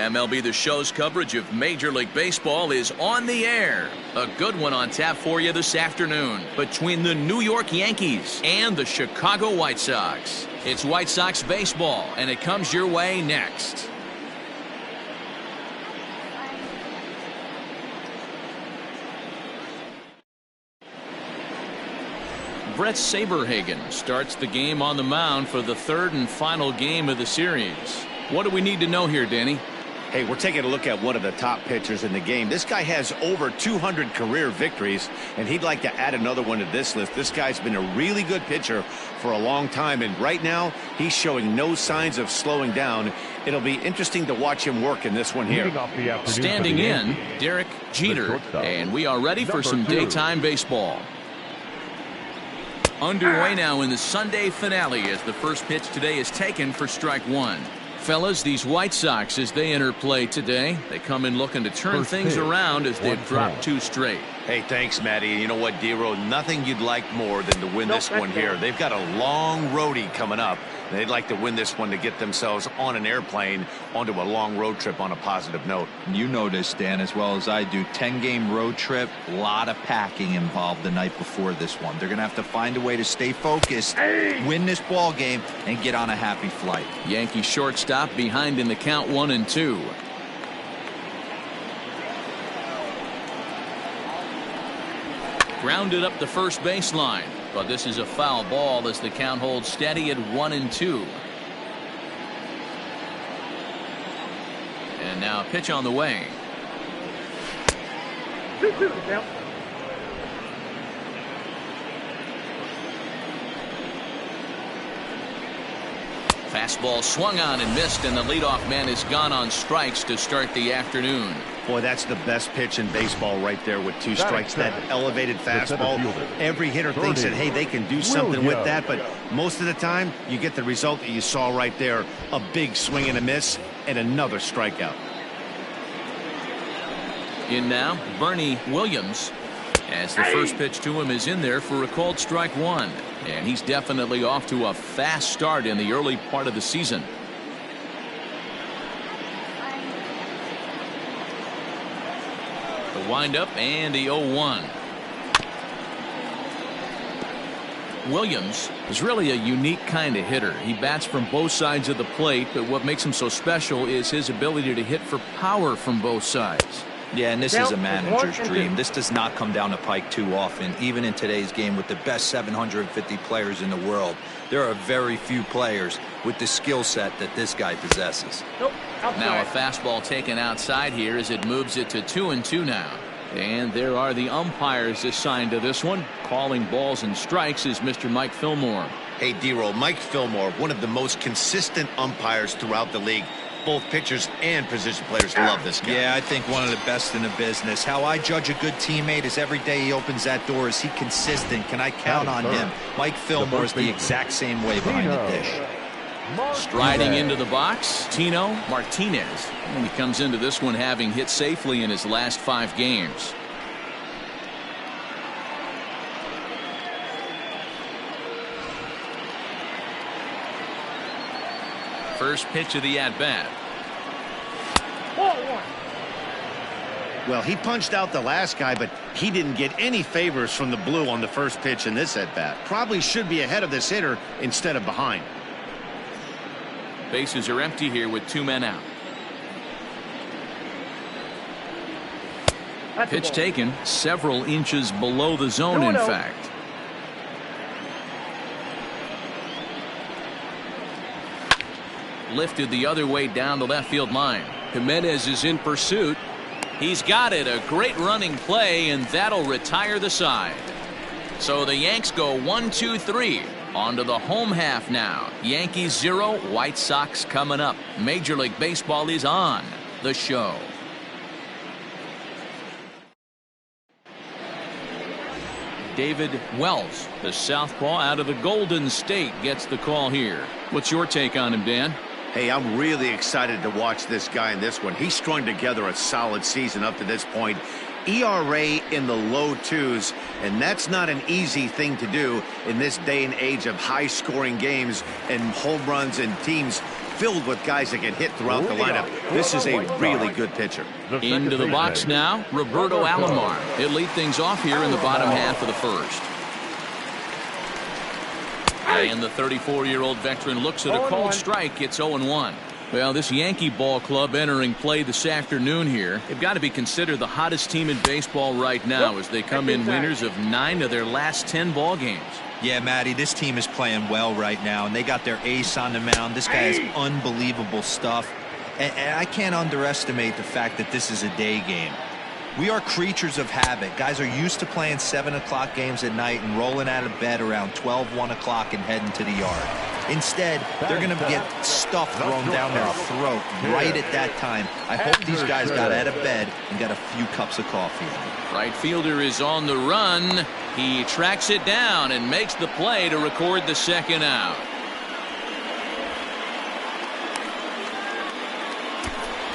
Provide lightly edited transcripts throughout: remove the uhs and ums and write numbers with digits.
MLB The Show's coverage of Major League Baseball is on the air. A good one on tap for you this afternoon between the New York Yankees and the Chicago White Sox. It's White Sox baseball, and it comes your way next. Brett Saberhagen starts the game on the mound for the third and final game of the series. What do we need to know here, Danny? Hey, we're taking a look at one of the top pitchers in the game. This guy has over 200 career victories, and he'd like to add another one to this list. This guy's been a really good pitcher for a long time, and right now he's showing no signs of slowing down. It'll be interesting to watch him work in this one here. Standing in, Derek Jeter, and we are ready for some daytime baseball. Underway now in the Sunday finale as the first pitch today is taken for strike one. Fellas, these White Sox, as they enter play today, they come in looking to turn things around as they've dropped two straight. Hey, thanks, Matty. You know what, D-Row? Nothing you'd like more than to win this one here. They've got a long roadie coming up. They'd like to win this one to get themselves on an airplane onto a long road trip on a positive note. You know this, Dan, as well as I do. 10-game road trip, a lot of packing involved the night before this one. They're going to have to find a way to stay focused, win this ball game, and get on a happy flight. Yankee shortstop behind in the count 1-2. Grounded up the first baseline, but this is a foul ball as the count holds steady at 1-2. And now a pitch on the way. Fastball swung on and missed, and the leadoff man is gone on strikes to start the afternoon. Boy, that's the best pitch in baseball right there with two strikes. That elevated fastball. Every hitter thinks that, hey, they can do something with that, but most of the time you get the result that you saw right there. A big swing and a miss and another strikeout. In now, Bernie Williams, as the first pitch to him is in there for a called strike one. And he's definitely off to a fast start in the early part of the season. The windup and the 0-1. Williams is really a unique kind of hitter. He bats from both sides of the plate, but what makes him so special is his ability to hit for power from both sides. Yeah, and this is a manager's dream. This does not come down the pike too often, even in today's game with the best 750 players in the world. There are very few players with the skill set that this guy possesses. Now a fastball taken outside here as it moves it to 2-2 now. And there are the umpires assigned to this one. Calling balls and strikes is Mr. Mike Fillmore. Hey, D-Roll, Mike Fillmore, one of the most consistent umpires throughout the league. Both pitchers and position players love this guy. Yeah, I think one of the best in the business. How I judge a good teammate is every day he opens that door. Is he consistent? Can I count on him? Mike Fillmore is the exact same way behind the dish. Striding into the box, Tino Martinez. And he comes into this one having hit safely in his last 5 games. First pitch of the at-bat. Well, he punched out the last guy, but he didn't get any favors from the blue on the first pitch in this at-bat. Probably should be ahead of this hitter instead of behind. Bases are empty here with 2 men out. Pitch taken several inches below the zone, in fact. Lifted the other way down the left field line. Jimenez is in pursuit. He's got it. A great running play, and that'll retire the side. So the Yanks go 1-2-3. On to the home half now. Yankees 0, White Sox coming up. Major League Baseball is on the show. David Wells, the southpaw out of the Golden State, gets the call here. What's your take on him, Dan? Hey, I'm really excited to watch this guy in this one. He's strung together a solid season up to this point. ERA in the low 2s, and that's not an easy thing to do in this day and age of high-scoring games and home runs and teams filled with guys that get hit throughout the lineup. This is a really good pitcher. Into the box now, Roberto Alomar. He'll lead things off here in the bottom half of the first. And the 34-year-old veteran looks at a called strike. It's 0-1. Well, this Yankee ball club entering play this afternoon here, they've got to be considered the hottest team in baseball right now as they come in winners of 9 of their last 10 ball games. Yeah, Matty, this team is playing well right now, and they got their ace on the mound. This guy has unbelievable stuff, and I can't underestimate the fact that this is a day game. We are creatures of habit. Guys are used to playing 7 o'clock games at night and rolling out of bed around 12, 1 o'clock and heading to the yard. Instead, they're going to get stuff thrown down their throat right at that time. I hope these guys got out of bed and got a few cups of coffee. Right fielder is on the run. He tracks it down and makes the play to record the second out.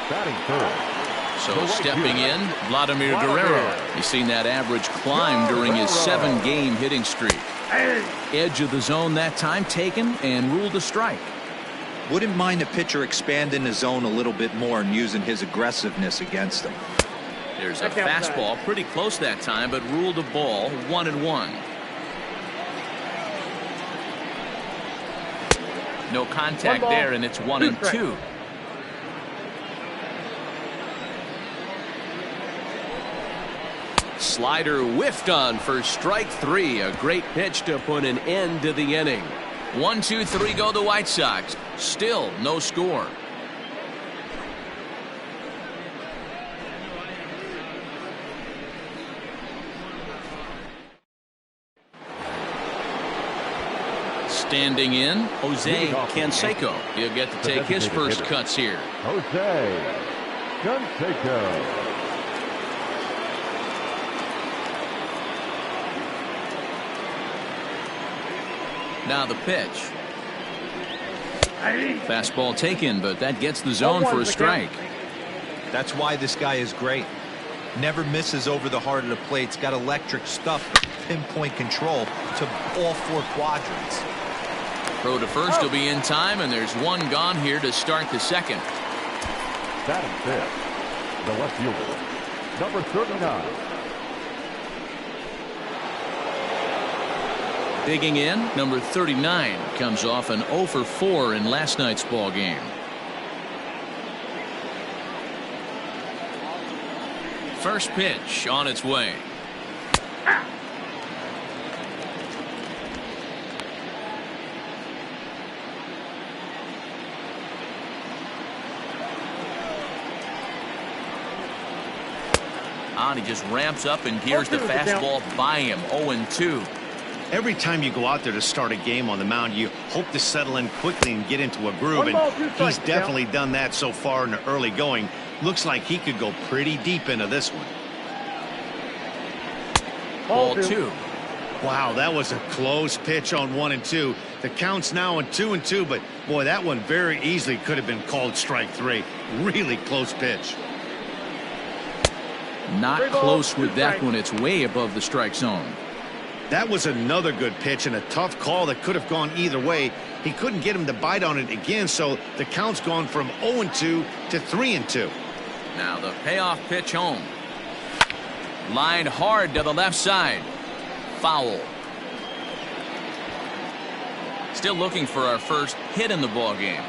Batting third. So stepping in, Vladimir Guerrero. He's seen that average climb during his 7-game hitting streak. Edge of the zone that time taken and ruled a strike. Wouldn't mind a pitcher expanding the zone a little bit more and using his aggressiveness against them. There's a fastball pretty close that time, but ruled a ball, 1-1. No contact there, and it's 1-2. Slider whiffed on for strike 3. A great pitch to put an end to the inning. 1-2-3 go the White Sox. Still no score. Standing in, Jose Canseco. He'll get to take his first cuts here. Jose Canseco. Now the pitch. Fastball taken, but that gets the zone for a strike. That's why this guy is great. Never misses over the heart of the plate. He's got electric stuff, pinpoint control to all 4 quadrants. Throw to first will be in time, and there's one gone here to start the second. Batting fifth, the left fielder, number 39. Digging in, number 39 comes off an 0 for 4 in last night's ball game. First pitch on its way. On, he just ramps up and gears the fastball by him. 0-2. Every time you go out there to start a game on the mound, you hope to settle in quickly and get into a groove, and he's definitely done that so far in the early going. Looks like he could go pretty deep into this one. Ball 2. Wow, that was a close pitch on 1-2. The count's now on 2-2, but boy, that one very easily could have been called strike 3. Really close pitch. Not close with that one. It's way above the strike zone. That was another good pitch and a tough call that could have gone either way. He couldn't get him to bite on it again, so the count's gone from 0-2 to 3-2. Now the payoff pitch home. Line hard to the left side. Foul. Still looking for our first hit in the ball game.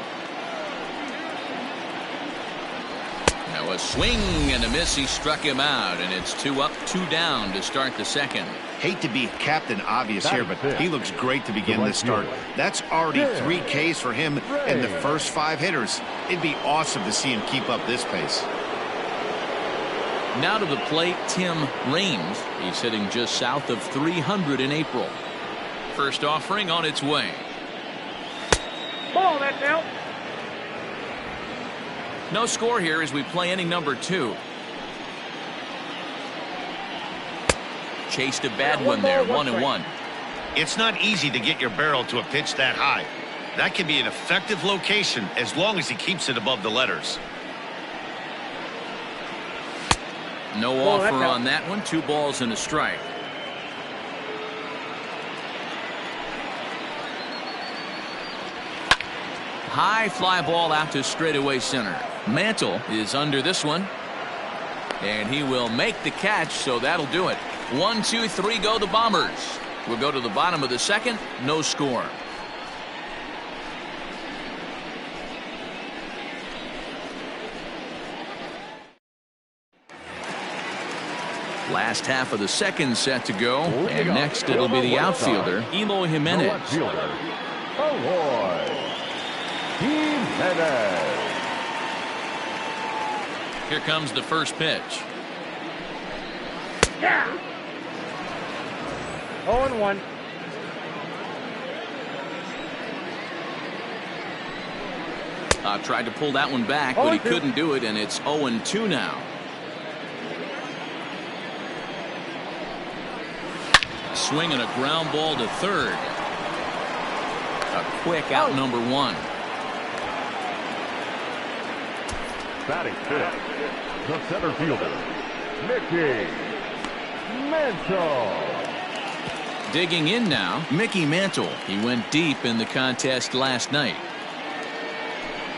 Now a swing and a miss. He struck him out, and it's 2 up, 2 down to start the second. Hate to be Captain Obvious here, but he looks great to begin this start. That's already 3 Ks for him in the first 5 hitters. It'd be awesome to see him keep up this pace. Now to the plate, Tim Raines. He's hitting just south of 300 in April. First offering on its way. Ball, that's out. No score here as we play inning number 2. Chased a bad one there, 1-1. It's not easy to get your barrel to a pitch that high. That can be an effective location as long as he keeps it above the letters. No offer on that one. 2 balls and a strike. High fly ball out to straightaway center. Mantle is under this one. And he will make the catch, so that'll do it. 1, 2, 3 go the Bombers. We'll go to the bottom of the second. No score. Last half of the second set to go, and next it'll be the outfielder, Eloy Jimenez. Here comes the first pitch. Yeah. 0-1. Tried to pull that one back, but he couldn't do it, and it's 0-2 now. Swinging a ground ball to third. A quick out, number 1. Batting fifth, the center fielder, Mickey Mantle. Digging in now, Mickey Mantle. He went deep in the contest last night.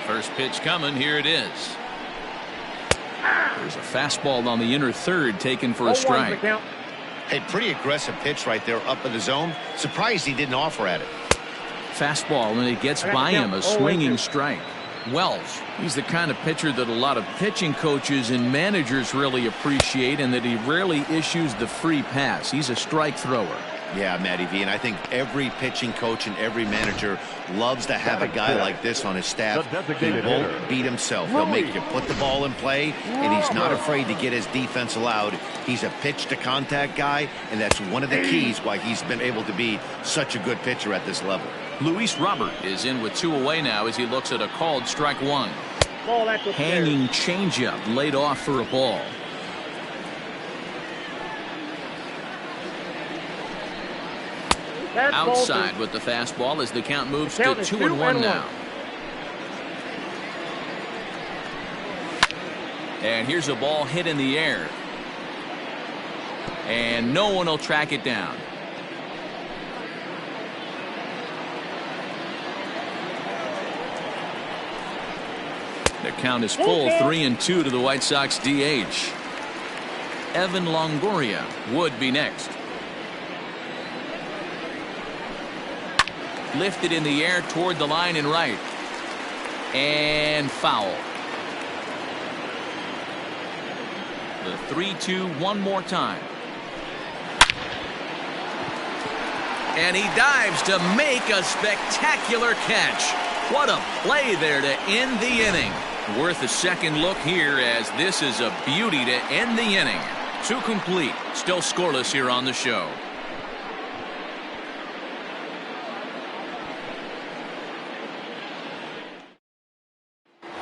First pitch coming. Here it is. There's a fastball on the inner third taken for a strike. Hey, pretty aggressive pitch right there up in the zone. Surprised he didn't offer at it. Fastball, and it gets by him. A swinging strike. Wells, he's the kind of pitcher that a lot of pitching coaches and managers really appreciate, and that he rarely issues the free pass. He's a strike thrower. Yeah, Matty V, and I think every pitching coach and every manager loves to have a guy like this on his staff. He won't beat himself. He'll make you put the ball in play, and he's not afraid to get his defense allowed. He's a pitch-to-contact guy, and that's one of the keys why he's been able to be such a good pitcher at this level. Luis Robert is in with 2 away now as he looks at a called strike 1. Hanging changeup laid off for a ball. Outside with the fastball as the count moves to 2-1 now. And here's a ball hit in the air. And no one will track it down. The count is full. 3-2 to the White Sox DH. Evan Longoria would be next. Lifted in the air toward the line and right. And foul. The 3-2 one more time. And he dives to make a spectacular catch. What a play there to end the inning. Worth a second look here, as this is a beauty to end the inning. 2 complete. Still scoreless here on the show.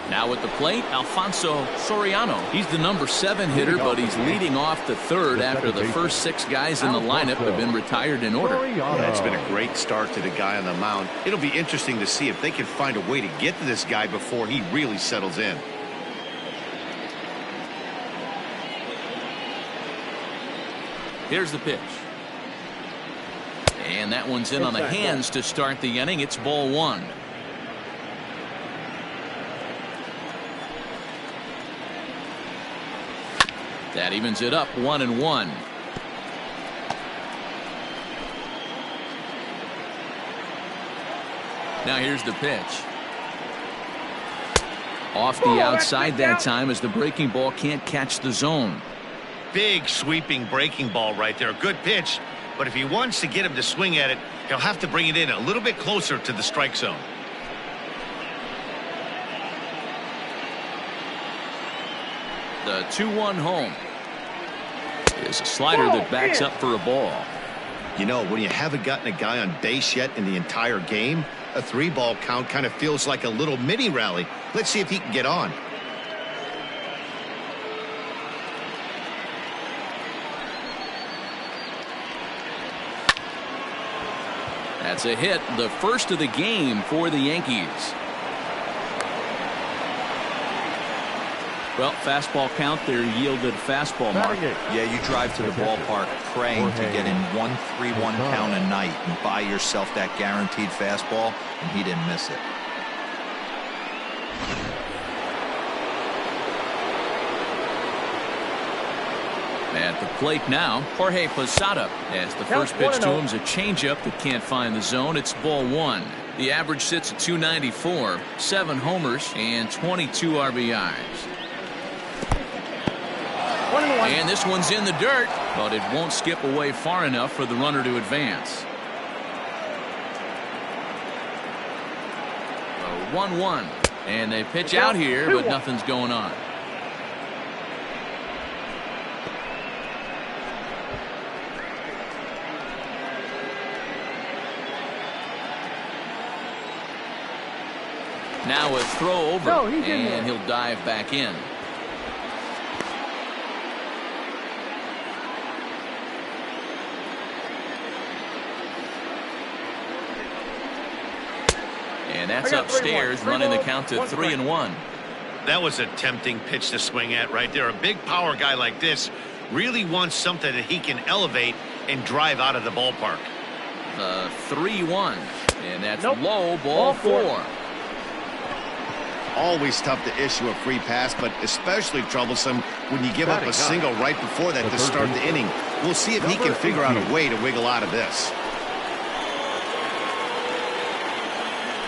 Now at the plate, Alfonso Soriano. He's the number 7 hitter, but he's leading off the third after the first 6 guys in the lineup have been retired in order. Yeah, it's been a great start to the guy on the mound. It'll be interesting to see if they can find a way to get to this guy before he really settles in. Here's the pitch. And that one's in on the hands to start the inning. It's ball 1. That evens it up 1-1. Now here's the pitch. Off the outside that time as the breaking ball can't catch the zone. Big sweeping breaking ball right there. Good pitch. But if he wants to get him to swing at it, he'll have to bring it in a little bit closer to the strike zone. The 2-1 home is a slider that backs up for a ball. You know, when you haven't gotten a guy on base yet in the entire game, a 3-ball count kind of feels like a little mini rally. Let's see if he can get on. That's a hit, the first of the game for the Yankees. Well, fastball count there yielded fastball mark. Yeah, you drive to the ballpark praying to get in 1-3-1 count a night and buy yourself that guaranteed fastball, and he didn't miss it. At the plate now, Jorge Posada, as the first pitch to him is a changeup that can't find the zone. It's ball one. The average sits at 294, 7 homers, and 22 RBIs. And this one's in the dirt, but it won't skip away far enough for the runner to advance. 1-1, and they pitch out here, but nothing's going on. Now a throw over, and he'll dive back in. And that's upstairs, running the count to 3-1. That was a tempting pitch to swing at right there. A big power guy like this really wants something that he can elevate and drive out of the ballpark. 3-1, and that's low, ball 4. Always tough to issue a free pass, but especially troublesome when you give up a single right before that to start the inning. We'll see if he can figure out a way to wiggle out of this.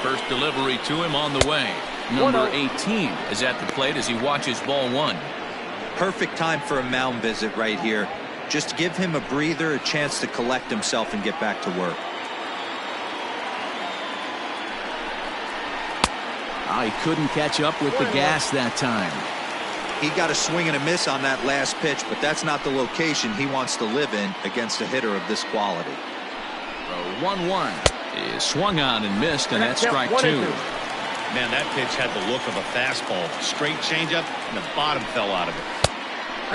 First delivery to him on the way. Number 18 is at the plate as he watches ball 1. Perfect time for a mound visit right here. Just give him a breather, a chance to collect himself and get back to work. He couldn't catch up with the gas that time. He got a swing and a miss on that last pitch, but that's not the location he wants to live in against a hitter of this quality. 1-1 is swung on and missed, and that's strike 2. Man, that pitch had the look of a fastball. Straight changeup, and the bottom fell out of it.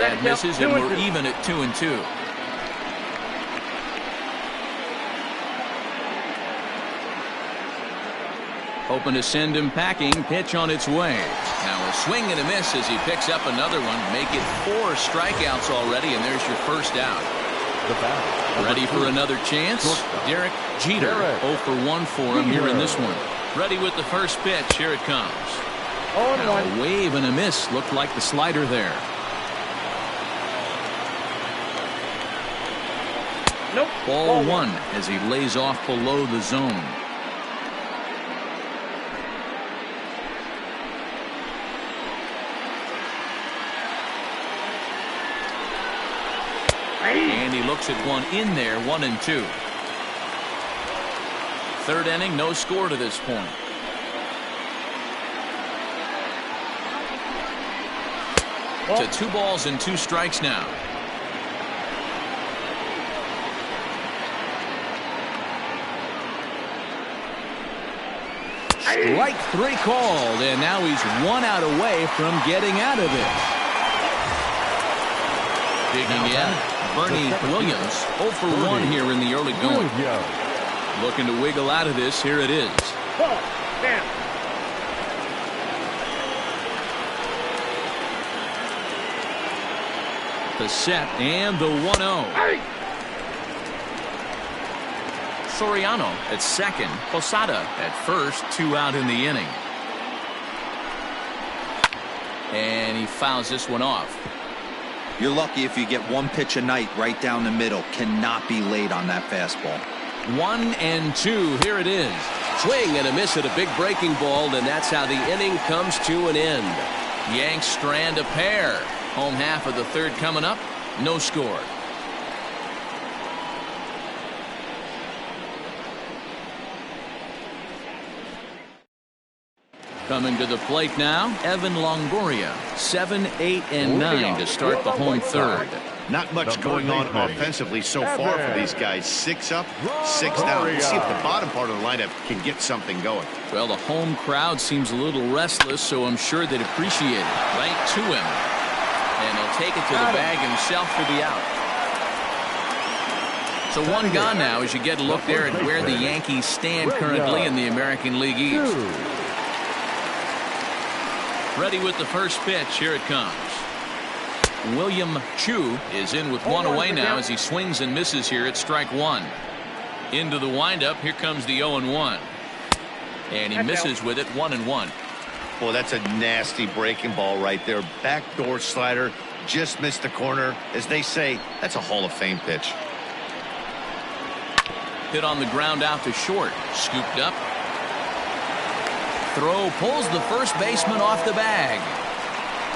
That misses, and we're even at 2-2. Hoping to send him packing. Pitch on its way. Now a swing and a miss as he picks up another one. Make it 4 strikeouts already, and there's your first out. Ready for another chance? Derek Jeter. 0 for 1 for him here in this one. Ready with the first pitch. Here it comes. Now a wave and a miss. Looked like the slider there. Ball 1 as he lays off below the zone. And he looks at one in there, 1-2. Third inning, no score to this point. To 2 balls and 2 strikes now. Strike 3 called, and now he's 1 out away from getting out of it. Digging in, Bernie Williams, 0 for 1 here in the early going. Looking to wiggle out of this. Here it is. The set and the 1-0. Soriano at second. Posada at first. 2 out in the inning. And he fouls this one off. You're lucky if you get 1 pitch a night right down the middle. Cannot be late on that fastball. 1-2. Here it is. Swing and a miss at a big breaking ball, and that's how the inning comes to an end. Yanks strand a pair. Home half of the third coming up. No score. Coming to the plate now, Evan Longoria, 7, 8, and 9 to start the home third. Not much going on offensively so far for these guys. 6 up, 6 down. Let's see if the bottom part of the lineup can get something going. Well, the home crowd seems a little restless, so I'm sure they'd appreciate it. Right to him. And he'll take it to the bag himself for the out. So 1 gone now as you get a look there at where the Yankees stand currently in the American League East. Ready with the first pitch. Here it comes. William Chu is in with one away now as he swings and misses here at strike one. Into the windup. Here comes the 0-1. And he misses with it 1-1. Well, that's a nasty breaking ball right there. Backdoor slider. Just missed the corner. As they say, that's a Hall of Fame pitch. Hit on the ground out to short. Scooped up. Throw pulls the first baseman off the bag.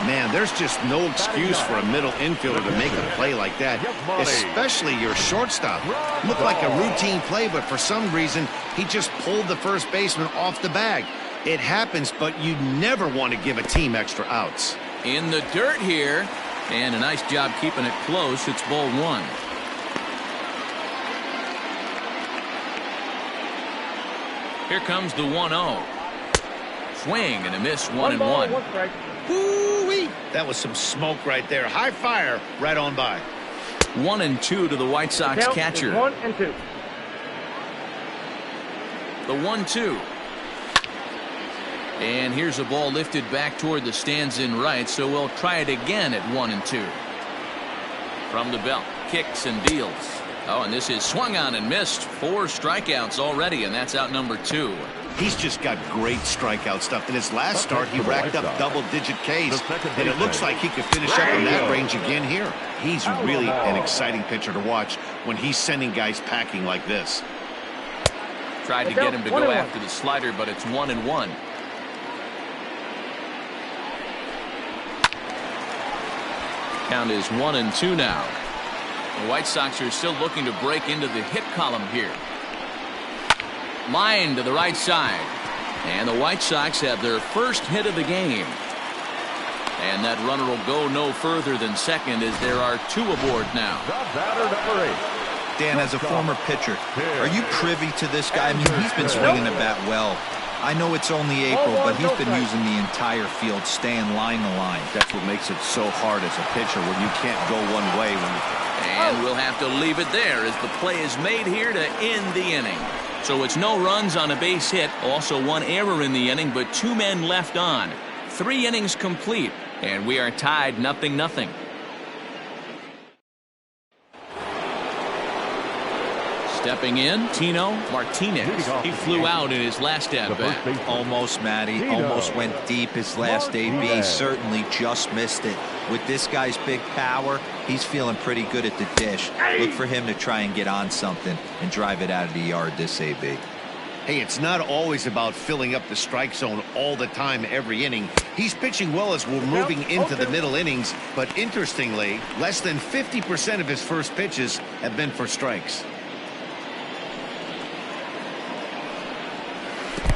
Man, there's just no excuse for a middle infielder to make a play like that, especially your shortstop. Looked like a routine play, but for some reason, he just pulled the first baseman off the bag. It happens, but you never want to give a team extra outs. In the dirt here, and a nice job keeping it close. It's ball one. Here comes the 1-0. Swing and a miss, 1-1. Woo-wee. That was some smoke right there. High fire right on by. 1-2 to the White Sox catcher. 1-2. The 1-2. And here's a ball lifted back toward the stands in right, so we'll try it again at 1-2. From the belt, kicks and deals. Oh, and this is swung on and missed. 4 strikeouts already, and that's out number 2. He's just got great strikeout stuff. In his last start, he racked up double-digit Ks, and it looks like he could finish up in that range again here. He's really an exciting pitcher to watch when he's sending guys packing like this. Tried to get him to go after the slider, but it's 1-1. Count is 1-2 now. The White Sox are still looking to break into the hit column here. Line to the right side. And the White Sox have their first hit of the game. And that runner will go no further than second as there are 2 aboard now. The batter, number 8. Dan, as a former pitcher, are you privy to this guy? I mean, he's been swinging the bat well. I know it's only April, but he's been using the entire field, staying line to line. That's what makes it so hard as a pitcher when you can't go one way. And we'll have to leave it there as the play is made here to end the inning. So it's no runs on a base hit, also 1 error in the inning, but 2 men left on. 3 innings complete, and we are tied 0-0. Stepping in, Tino Martinez. He flew out in his last at-bat. Almost, Matty. Almost went deep his last AB. Certainly just missed it. With this guy's big power, he's feeling pretty good at the dish. Look for him to try and get on something and drive it out of the yard this AB. Hey, it's not always about filling up the strike zone all the time every inning. He's pitching well as we're moving into the middle innings, but interestingly, less than 50% of his first pitches have been for strikes.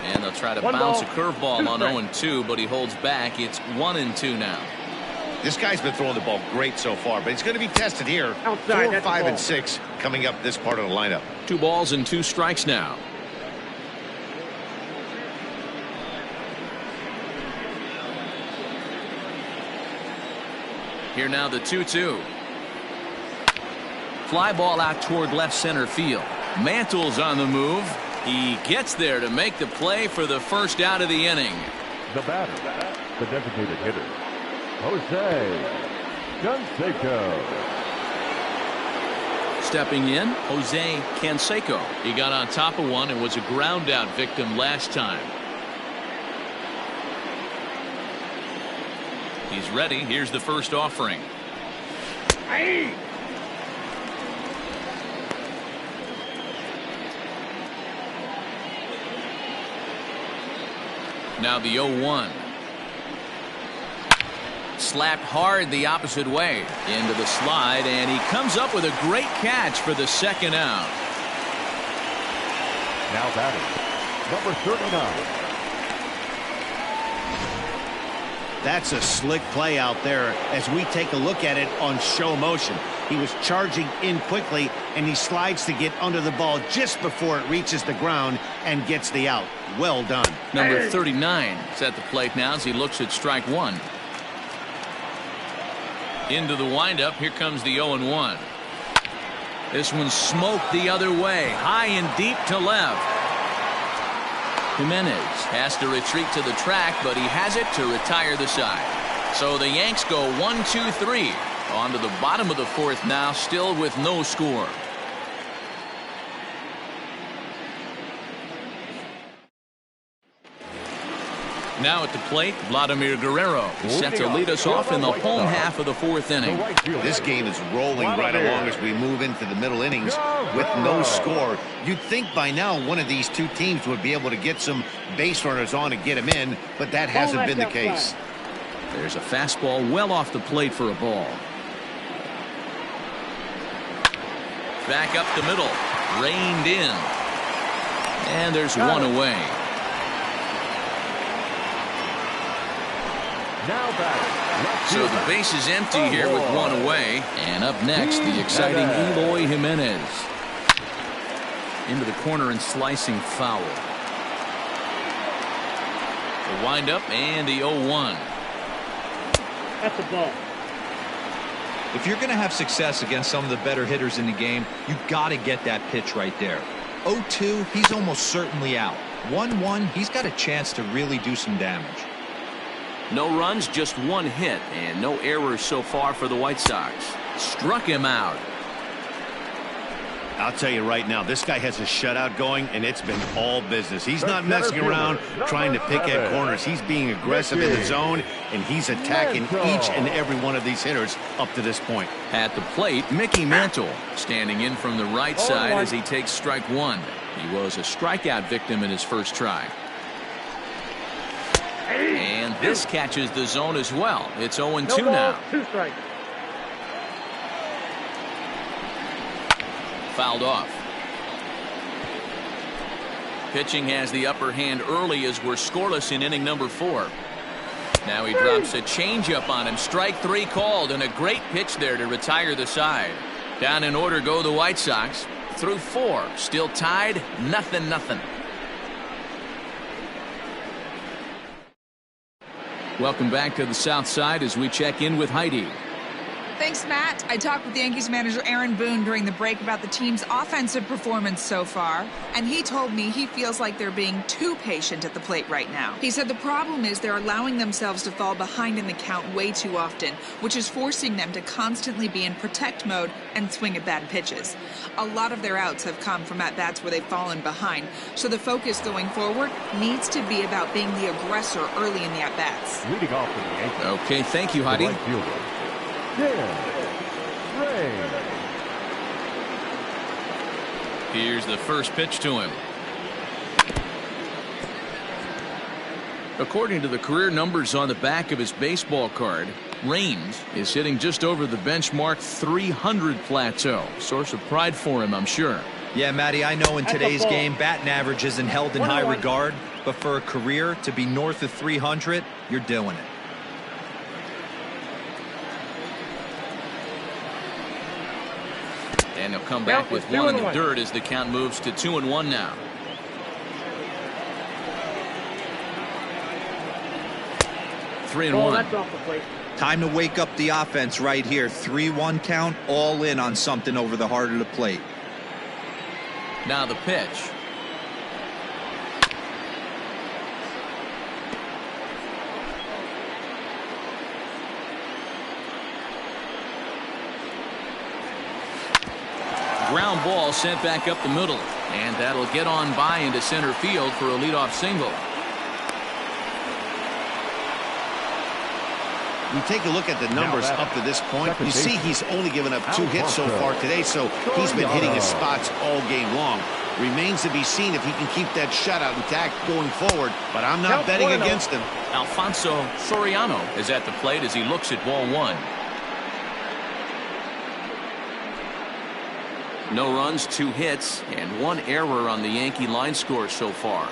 And they'll try to bounce a curveball on 0-2, but he holds back. It's 1-2 now. This guy's been throwing the ball great so far, but he's going to be tested here. 4, 5, and 6 coming up this part of the lineup. 2 balls and 2 strikes now. Here now the 2-2. Fly ball out toward left center field. Mantle's on the move. He gets there to make the play for the first out of the inning. The batter, the designated hitter, Jose Canseco. Stepping in, Jose Canseco. He got on top of one and was a ground out victim last time. He's ready. Here's the first offering. Hey! Now the 0-1. Slapped hard the opposite way into the slide, and he comes up with a great catch for the second out. Now batting, number 39. That's a slick play out there as we take a look at it on show motion. He was charging in quickly, and he slides to get under the ball just before it reaches the ground and gets the out. Well done. Number 39 is at the plate now as he looks at strike one. Into the windup. Here comes the 0-1. This one smoked the other way, high and deep to left. Jimenez has to retreat to the track, but he has it to retire the side. So the Yanks go 1-2-3. On to the bottom of the fourth now, still with no score. Now at the plate, Vladimir Guerrero is set to lead us off in the home half of the fourth inning. This game is rolling right along as we move into the middle innings with no score. You'd think by now one of these two teams would be able to get some base runners on and get them in, but that hasn't been the case. There's a fastball well off the plate for a ball. Back up the middle, reined in, and there's one away. So the base is empty here with one away. And up next, the exciting Eloy Jimenez. Into the corner and slicing foul. The windup and the 0-1. That's a ball. If you're going to have success against some of the better hitters in the game, you got to get that pitch right there. 0-2, he's almost certainly out. 1-1, he's got a chance to really do some damage. No runs, just one hit, and no errors so far for the White Sox. Struck him out. I'll tell you right now, this guy has a shutout going, and it's been all business. He's not messing around trying to pick at corners. He's being aggressive in the zone, and he's attacking each and every one of these hitters up to this point. At the plate, Mickey Mantle standing in from the right side as he takes strike one. He was a strikeout victim in his first try. And this catches the zone as well. It's 0-2 now. 2 strikes. Fouled off. Pitching has the upper hand early as we're scoreless in inning number 4. Now he drops a changeup on him. Strike 3 called, and a great pitch there to retire the side. Down in order go the White Sox. Through 4. Still tied. 0-0. Welcome back to the South Side as we check in with Heidi. Thanks, Matt. I talked with Yankees manager Aaron Boone during the break about the team's offensive performance so far, and he told me he feels like they're being too patient at the plate right now. He said the problem is they're allowing themselves to fall behind in the count way too often, which is forcing them to constantly be in protect mode and swing at bad pitches. A lot of their outs have come from at-bats where they've fallen behind, so the focus going forward needs to be about being the aggressor early in the at-bats. Leading off for the Yankees. Okay, thank you, Heidi. Here's the first pitch to him. According to the career numbers on the back of his baseball card, Raines is hitting just over the benchmark 300 plateau. Source of pride for him, I'm sure. Yeah, Matty, I know in today's game, batting average isn't held in high regard, but for a career to be north of 300, you're doing it. And he'll come back with one in the dirt as the count moves to 2-1 now. Three and one. That's off the plate. Time to wake up the offense right here. 3-1 count, all in on something over the heart of the plate. Now the pitch. Ground ball sent back up the middle, and that'll get on by into center field for a leadoff single. You take a look at the numbers up to this point. You see he's only given up 2 hits so far today, so he's been hitting his spots all game long. Remains to be seen if he can keep that shutout intact going forward, but I'm not betting against him. Alfonso Soriano is at the plate as he looks at ball 1. No runs, 2 hits, and 1 error on the Yankee line score so far.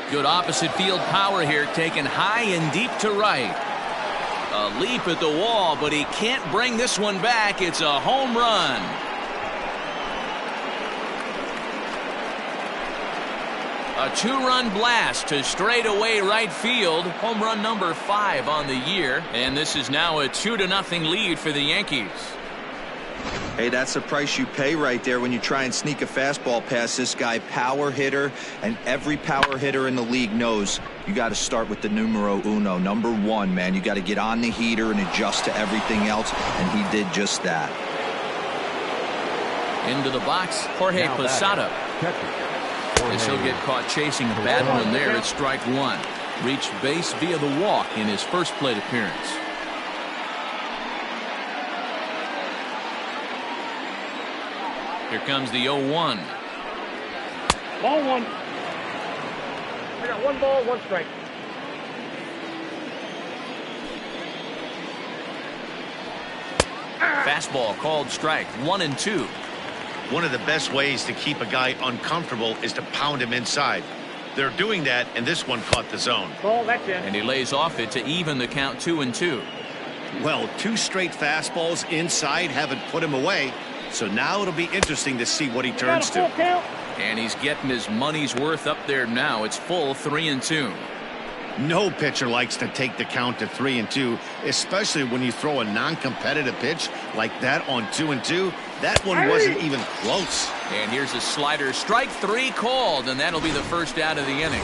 Good opposite field power here, taken high and deep to right. A leap at the wall, but he can't bring this one back. It's a home run. A 2-run blast to straightaway right field. Home run number 5 on the year. And this is now a 2-0 lead for the Yankees. Hey, that's the price you pay right there when you try and sneak a fastball past this guy. Power hitter, and every power hitter in the league knows you got to start with the numero uno, number one, man. You got to get on the heater and adjust to everything else, and he did just that. Into the box, Jorge Posada. As he'll get caught chasing a bad one there at strike one. Reached base via the walk in his first plate appearance. Here comes the 0-1. Ball one. I got 1 ball, 1 strike. Fastball called strike 1-2. One of the best ways to keep a guy uncomfortable is to pound him inside. They're doing that, and this one caught the zone. Ball, that's it. And he lays off it to even the count 2-2. Well, 2 straight fastballs inside haven't put him away. So now it'll be interesting to see what he turns to. And he's getting his money's worth up there now. It's full 3-2. No pitcher likes to take the count to 3-2, especially when you throw a non-competitive pitch like that on 2-2. That one wasn't even close. And here's a slider. Strike 3 called, and that'll be the first out of the inning.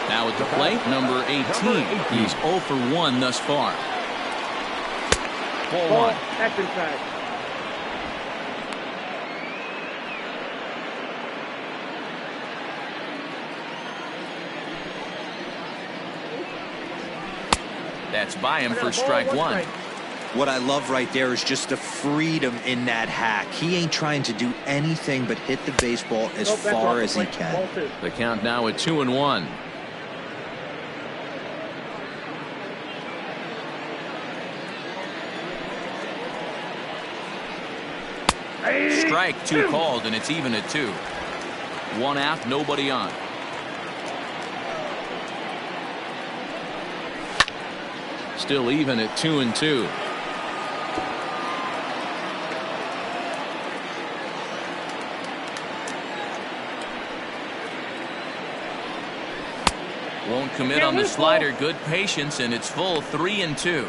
Now at the plate, number 18. He's 0 for 1 thus far. Ball 1. That's inside. That's by him for strike 1. What I love right there is just the freedom in that hack. He ain't trying to do anything but hit the baseball as far as he can. The count now at 2-1. Strike 2 called, and it's even at 2. 1 out, nobody on. Still even at 2-2. Won't commit on the slider. Good patience, and it's full 3-2.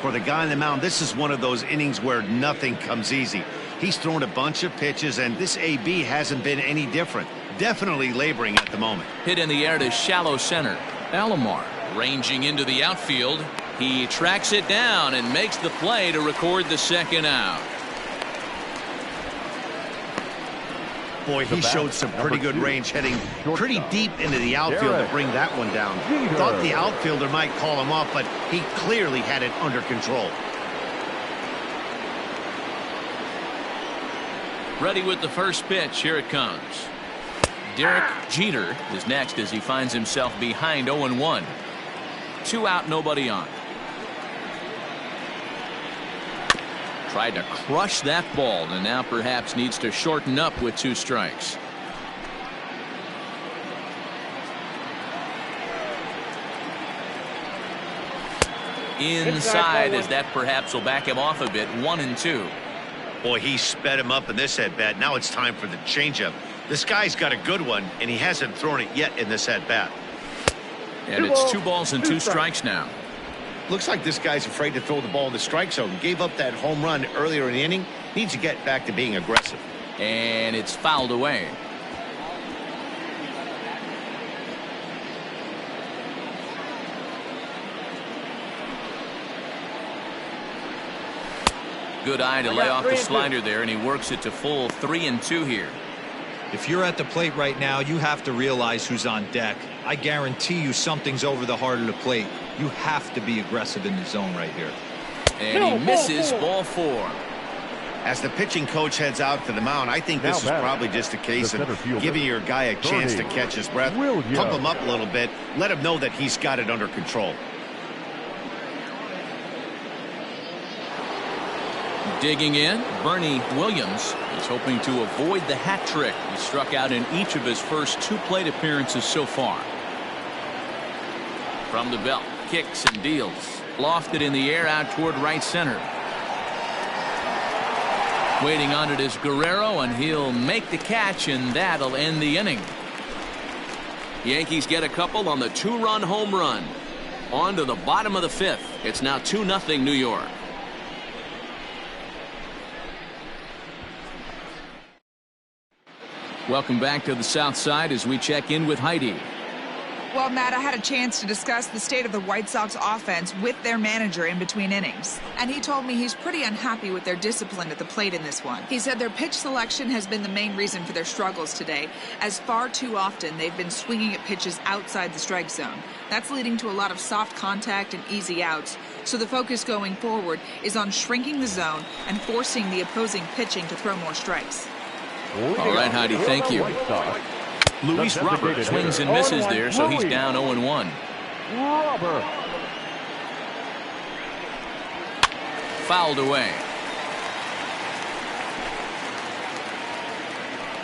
For the guy on the mound, this is one of those innings where nothing comes easy. He's thrown a bunch of pitches, and this AB hasn't been any different. Definitely laboring at the moment. Hit in the air to shallow center. Alomar ranging into the outfield. He tracks it down and makes the play to record the second out. Boy, he showed some pretty good range, heading pretty deep into the outfield to bring that one down. Thought the outfielder might call him off, but he clearly had it under control. Ready with the first pitch. Here it comes. Derek Jeter is next as he finds himself behind 0-1. 2 out, nobody on. Tried to crush that ball, and now perhaps needs to shorten up with 2 strikes. Inside, as that perhaps will back him off a bit. 1-2. Boy, he sped him up in this at-bat. Now it's time for the changeup. This guy's got a good one, and he hasn't thrown it yet in this at-bat. And it's 2 balls and 2 strikes now. Looks like this guy's afraid to throw the ball in the strike zone. Gave up that home run earlier in the inning. Needs to get back to being aggressive. And it's fouled away. Good eye to lay off the slider there, and he works it to full 3-2 here. If you're at the plate right now, you have to realize who's on deck. I guarantee you something's over the heart of the plate. You have to be aggressive in the zone right here. And he misses ball 4. As the pitching coach heads out to the mound, I think this is probably just a case of giving your guy a chance to catch his breath, pump him up a little bit, let him know that he's got it under control. Digging in, Bernie Williams is hoping to avoid the hat trick. He struck out in each of his first 2 plate appearances so far. From the belt, kicks and deals. Lofted in the air out toward right center. Waiting on it is Guerrero, and he'll make the catch, and that'll end the inning. Yankees get a couple on the 2-run home run. On to the bottom of the 5th. It's now 2-0 New York. Welcome back to the South Side as we check in with Heidi. Well, Matt, I had a chance to discuss the state of the White Sox offense with their manager in between innings. And he told me he's pretty unhappy with their discipline at the plate in this one. He said their pitch selection has been the main reason for their struggles today, as far too often they've been swinging at pitches outside the strike zone. That's leading to a lot of soft contact and easy outs. So the focus going forward is on shrinking the zone and forcing the opposing pitching to throw more strikes. All right, Heidi, thank you. Luis Robert swings and misses there, so he's down 0-1. Robert. Fouled away.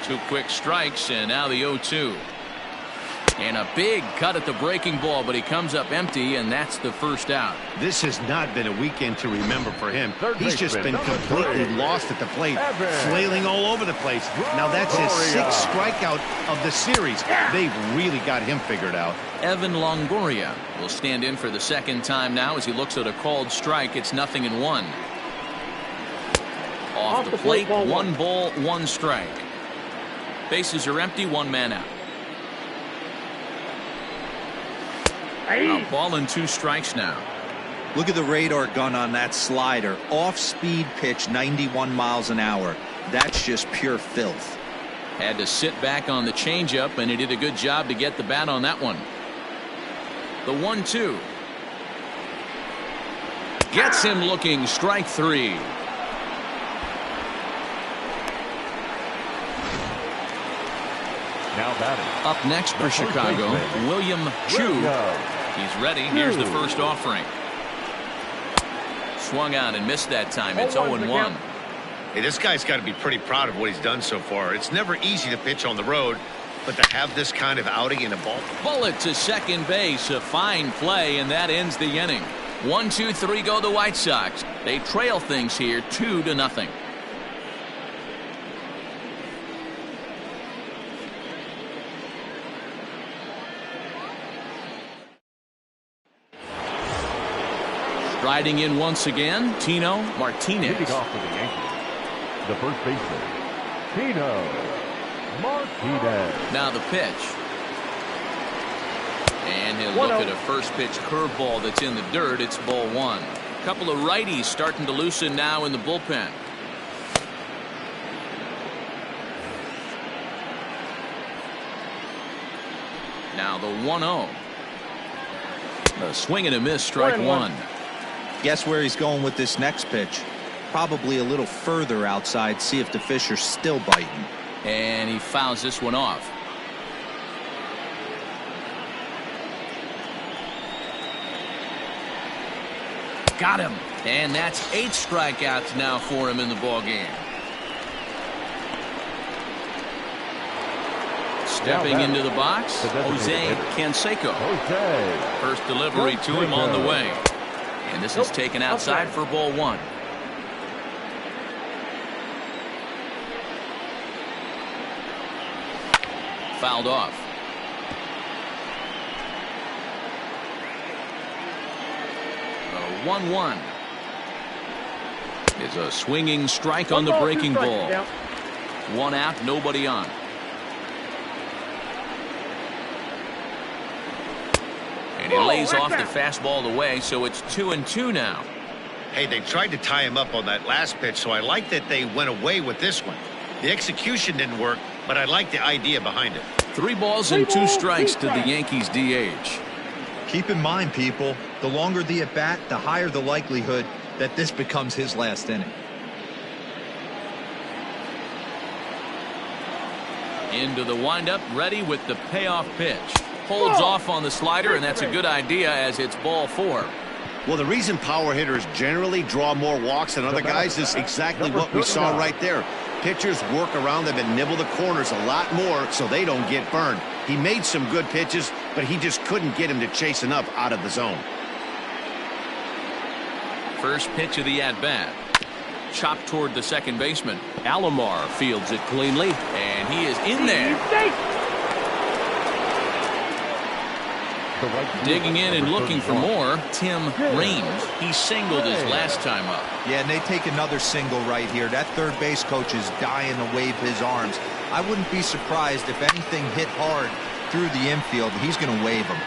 2 quick strikes, and now the 0-2. And a big cut at the breaking ball, but he comes up empty, and that's the first out. This has not been a weekend to remember for him. He's just been completely lost at the plate, flailing all over the place. Now that's his 6th strikeout of the series. They've really got him figured out. Evan Longoria will stand in for the second time now as he looks at a called strike. It's 0-1. Off the plate, 1 ball, 1 strike. Bases are empty, 1 man out. A ball and 2 strikes now. Look at the radar gun on that slider. Off-speed pitch, 91 miles an hour. That's just pure filth. Had to sit back on the changeup, and he did a good job to get the bat on that one. The 1-2. Gets him looking, strike 3. Now batting. Up next for Chicago, William Chu. He's ready. Here's the first offering. Swung out and missed that time. It's 0-1. Hey, this guy's got to be pretty proud of what he's done so far. It's never easy to pitch on the road, but to have this kind of outing in a ball. Bullet to second base. A fine play, and that ends the inning. 1, 2, 3 go the White Sox. They trail things here 2-0. Riding in once again, Tino Martinez. Leading off for the Yankees, the first baseman, Tino Martinez. Now the pitch. And he'll look at a first pitch curveball that's in the dirt. It's ball 1. A couple of righties starting to loosen now in the bullpen. Now the 1-0. A swing and a miss, strike 1. Guess where he's going with this next pitch? Probably a little further outside, see if the fish are still biting. And he fouls this one off. Got him. And that's 8 strikeouts now for him in the ballgame. Stepping into the box, Jose Canseco. First delivery to him on the way. And this is taken outside for ball 1. Fouled off. A 1-1. Is a swinging strike on the breaking ball. 1 out, nobody on. And he lays off the fastball away, so it's 2-2 now. Hey, they tried to tie him up on that last pitch, so I like that they went away with this one. The execution didn't work, but I like the idea behind it. 3 balls and 2 strikes to the Yankees DH. Keep in mind, people, the longer the at-bat, the higher the likelihood that this becomes his last inning. Into the windup, ready with the payoff pitch. Holds off on the slider, and that's a good idea as it's ball 4. Well, the reason power hitters generally draw more walks than other guys is exactly what we saw right there. Pitchers work around them and nibble the corners a lot more so they don't get burned. He made some good pitches, but he just couldn't get him to chase enough out of the zone. First pitch of the at-bat. Chopped toward the second baseman. Alomar fields it cleanly, and he is in there. Digging in and looking for more, Tim Raines. He singled his last time up. Yeah, and they take another single right here. That third base coach is dying to wave his arms. I wouldn't be surprised if anything hit hard through the infield. He's going to wave them.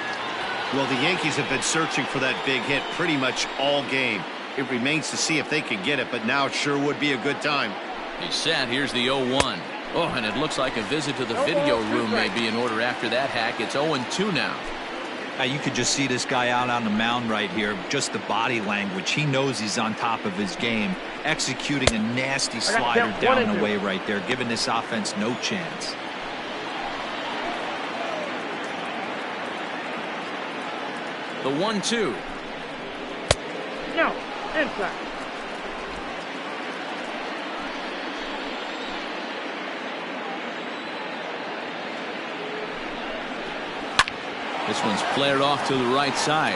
Well, the Yankees have been searching for that big hit pretty much all game. It remains to see if they can get it, but now it sure would be a good time. He's set. Here's the 0-1. Oh, and it looks like a visit to the video room may be in order after that hack. It's 0-2 now. You could just see this guy out on the mound right here. Just the body language. He knows he's on top of his game. Executing a nasty slider down and away right there, giving this offense no chance. The 1-2. No, inside. This one's flared off to the right side.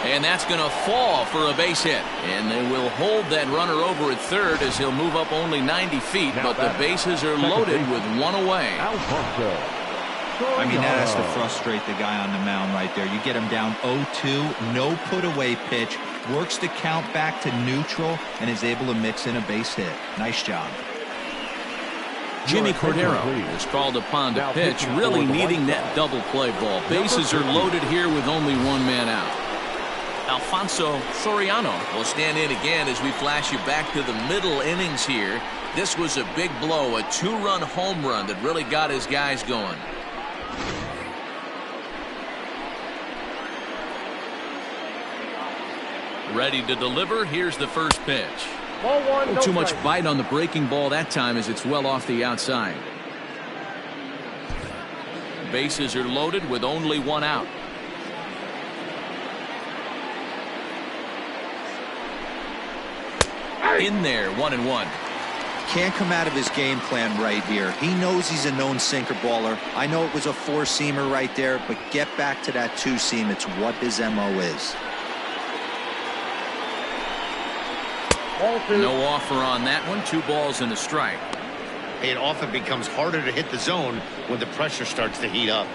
And that's going to fall for a base hit. And they will hold that runner over at third as he'll move up only 90 feet. But the bases are loaded with one away. I mean, that has to frustrate the guy on the mound right there. You get him down 0-2, no put-away pitch, works the count back to neutral, and is able to mix in a base hit. Nice job. Jimmy Cordero is called upon to pitch, really needing that double play ball. Bases are loaded here with only one man out. Alfonso Soriano will stand in again as we flash you back to the middle innings here. This was a big blow, a two-run home run that really got his guys going. Ready to deliver. Here's the first pitch. Ball one, no Too much strike. bite on the breaking ball that time as it's well off the outside. Bases are loaded with only one out. In there, 1-1. Can't come out of his game plan right here. He knows he's a known sinker baller. I know it was a four-seamer right there, but get back to that two-seam. It's what his MO is. Ball two. No offer on that one. 2 balls and a strike. It often becomes harder to hit the zone when the pressure starts to heat up.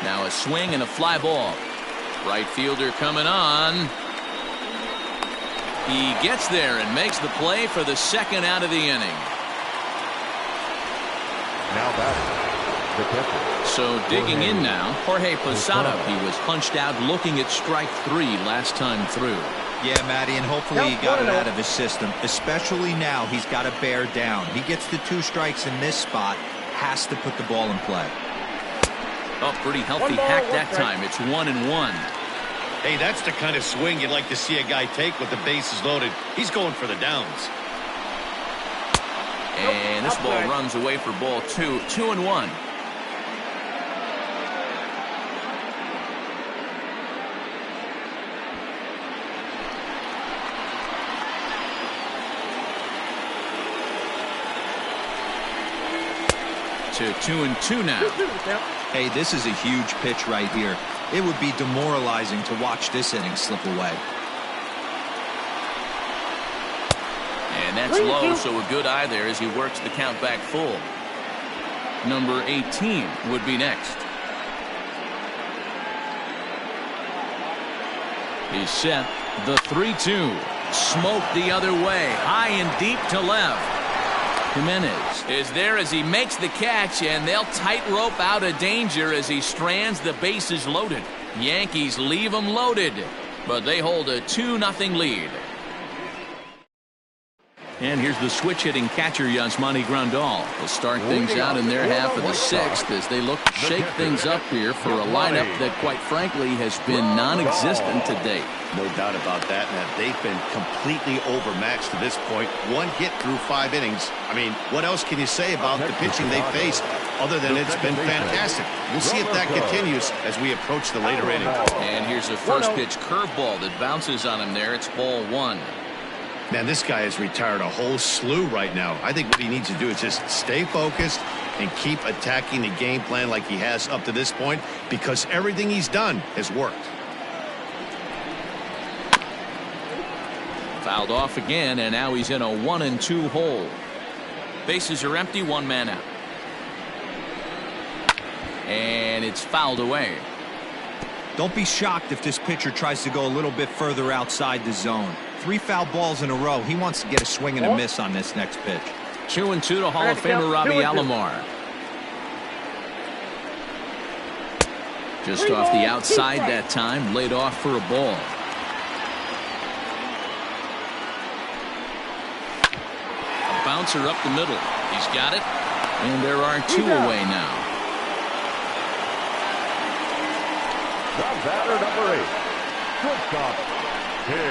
Now a swing and a fly ball. Right fielder coming on. He gets there and makes the play for the second out of the inning. Now batting, the catcher. So digging in now, Jorge Posada. He was punched out looking at strike 3 last time through. Yeah, Matty, and hopefully he got it out of his system. Especially now, he's got to bear down. He gets the 2 strikes in this spot, has to put the ball in play. Oh, pretty healthy hack that time. It's 1-1. Hey, that's the kind of swing you'd like to see a guy take with the bases loaded. He's going for the downs. And this ball runs away for ball 2. 2-1. To 2-2 now. Hey, this is a huge pitch right here. It would be demoralizing to watch this inning slip away. And that's low, so a good eye there as he works the count back full. Number 18 would be next. He's set. The 3-2. Smoked the other way. High and deep to left. Jimenez is there as he makes the catch, and they'll tightrope out of danger as he strands the bases loaded. Yankees leave them loaded, but they hold a 2-0 lead. And here's the switch-hitting catcher, Yasmani Grandal. Will start things out in their half of the 6th as they look to shake things up here for a lineup that, quite frankly, has been non-existent to date. No doubt about that, Matt. They've been completely overmatched to this point. 1 hit through 5 innings. I mean, what else can you say about the pitching they faced other than it's been fantastic? We'll see if that continues as we approach the later innings. And here's a first pitch curveball that bounces on him there. It's ball 1. Man, this guy has retired a whole slew right now. I think what he needs to do is just stay focused and keep attacking the game plan like he has up to this point, because everything he's done has worked. Fouled off again, and now he's in a 1-2 hole. Bases are empty, one man out. And it's fouled away. Don't be shocked if this pitcher tries to go a little bit further outside the zone. 3 foul balls in a row. He wants to get a swing and a miss on this next pitch. 2-2 to Hall of Famer Robbie Alomar. Just off the outside that time, laid off for a ball. A bouncer up the middle. He's got it. And there are 2 away now. The batter, number 8. Shortstop, Tim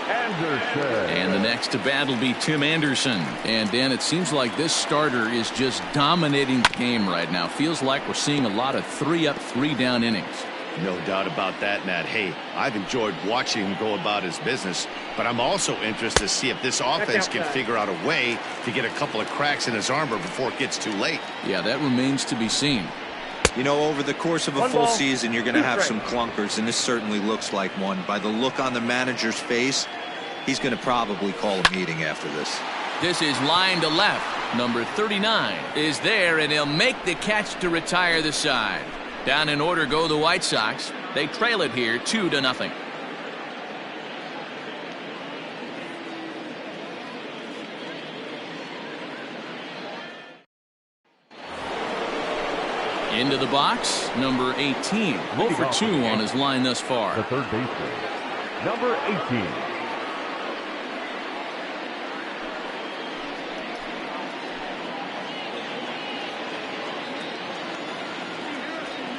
Anderson. And the next to bat will be Tim Anderson. And Dan, it seems like this starter is just dominating the game right now. Feels like we're seeing a lot of 3-up, 3-down innings. No doubt about that, Matt. Hey, I've enjoyed watching him go about his business, but I'm also interested to see if this offense can figure out a way to get a couple of cracks in his armor before it gets too late. Yeah, that remains to be seen. You know, over the course of a full season, you're going to have some clunkers, and this certainly looks like one. By the look on the manager's face, he's going to probably call a meeting after this. This is line to left. Number 39 is there, and he'll make the catch to retire the side. Down in order go the White Sox. They trail it here 2-0. Into the box, number 18. 0 for 2 on his line thus far. The third baseman, number 18.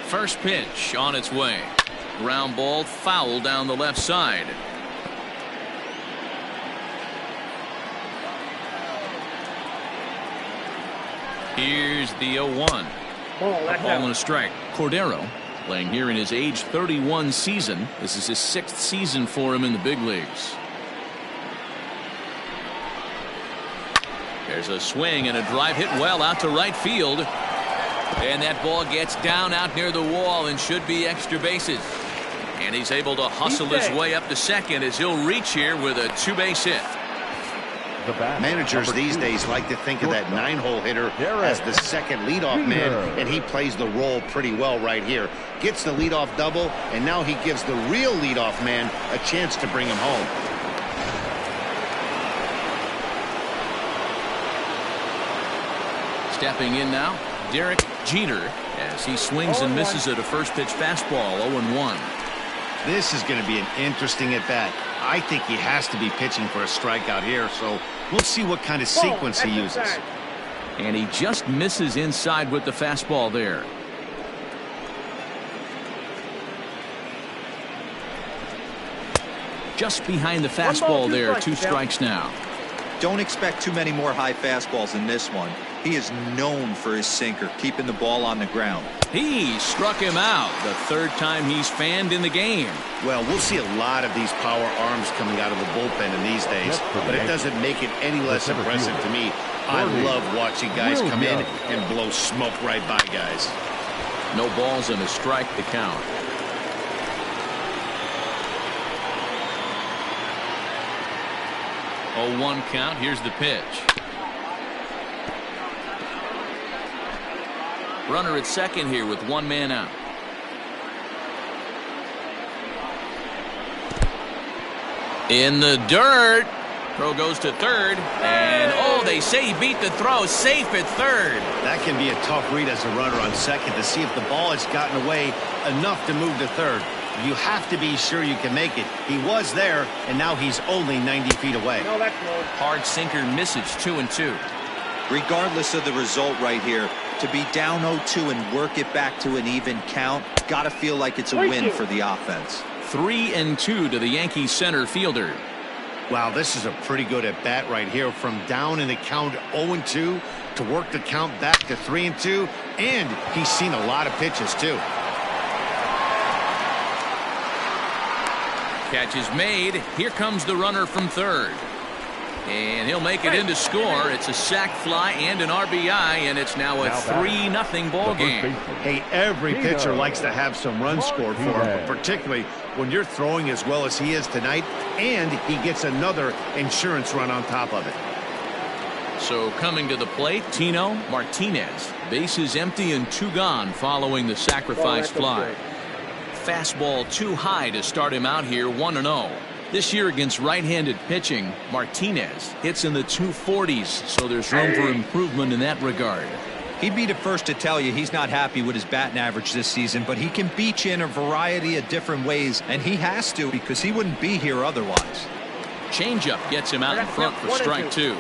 First pitch on its way. Ground ball foul down the left side. Here's the 0-1. A ball and a strike. Cordero playing here in his age 31 season. This is his 6th season for him in the big leagues. There's a swing and a drive hit well out to right field. And that ball gets down out near the wall and should be extra bases. And he's able to hustle his way up to second as he'll reach here with a 2-base hit. Managers these days like to think of that 9-hole hitter as the second leadoff man, and he plays the role pretty well right here. Gets the leadoff double, and now he gives the real leadoff man a chance to bring him home. Stepping in now, Derek Jeter, as he swings and misses at a first pitch fastball. 0-1. This is going to be an interesting at bat. I think he has to be pitching for a strikeout here, so we'll see what kind of sequence he uses. And he just misses inside with the fastball there. Just behind the fastball there. 2 strikes now. Don't expect too many more high fastballs in this one. He is known for his sinker, keeping the ball on the ground. He struck him out the 3rd time he's fanned in the game. Well, we'll see a lot of these power arms coming out of the bullpen in these days, but it doesn't make it any less impressive to me. I love watching guys come in and blow smoke right by guys. No balls and a strike to count. 0-1 count. Here's the pitch. Runner at second here with 1 man out. In the dirt. Throw goes to third. And oh, they say he beat the throw. Safe at third. That can be a tough read as a runner on second to see if the ball has gotten away enough to move to third. You have to be sure you can make it. He was there, and now he's only 90 feet away. Hard sinker misses. 2-2. Regardless of the result right here, to be down 0-2 and work it back to an even count, gotta feel like it's a win for the offense. 3-2 to the Yankees center fielder. Wow, this is a pretty good at bat right here. From down in the count 0-2 to work the count back to 3-2, and he's seen a lot of pitches too. Catch is made. Here comes the runner from third. And he'll make it in to score. It's a sac fly and an RBI, and it's now a 3-0 ball game. Hey, every pitcher likes to have some runs scored for him, but particularly when you're throwing as well as he is tonight, and he gets another insurance run on top of it. So coming to the plate, Tino Martinez. Bases empty and 2 gone following the sacrifice fly. Fastball too high to start him out here 1-0. This year against right-handed pitching, Martinez hits in the 240s, so there's room for improvement in that regard. He'd be the first to tell you he's not happy with his batting average this season, but he can beat you in a variety of different ways, and he has to because he wouldn't be here otherwise. Changeup gets him out in front for strike 2.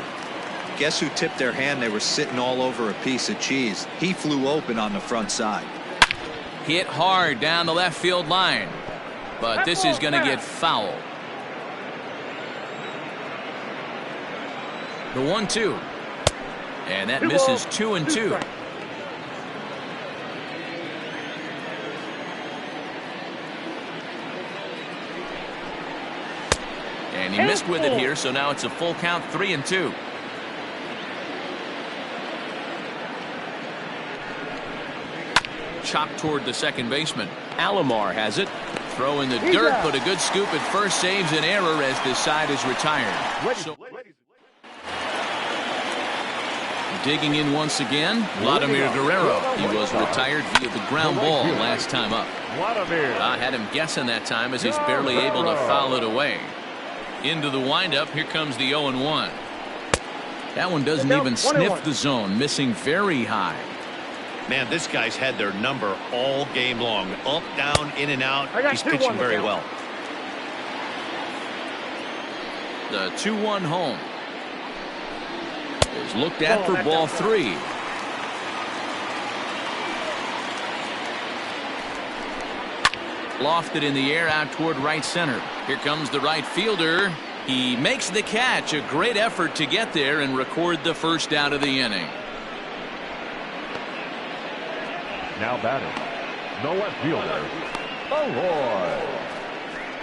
Guess who tipped their hand? They were sitting all over a piece of cheese. He flew open on the front side. Hit hard down the left field line, but this is going to get foul. The 1-2, and that misses 2-2. And he missed with it here, so now it's a full count, 3-2. Chopped toward the second baseman. Alomar has it. Throw in the dirt, but a good scoop at first saves an error as this side is retired. So, digging in once again, Vladimir Guerrero. He was retired via the ground ball last time up. I had him guessing that time as he's barely able to foul it away. Into the windup, here comes the 0-1. That one doesn't even sniff the zone, missing very high. Man, this guy's had their number all game long. Up, down, in and out. He's pitching very well. The 2-1 home is looked at for ball 3. Lofted in the air out toward right center. Here comes the right fielder. He makes the catch. A great effort to get there and record the first out of the inning. Now batting, the left fielder,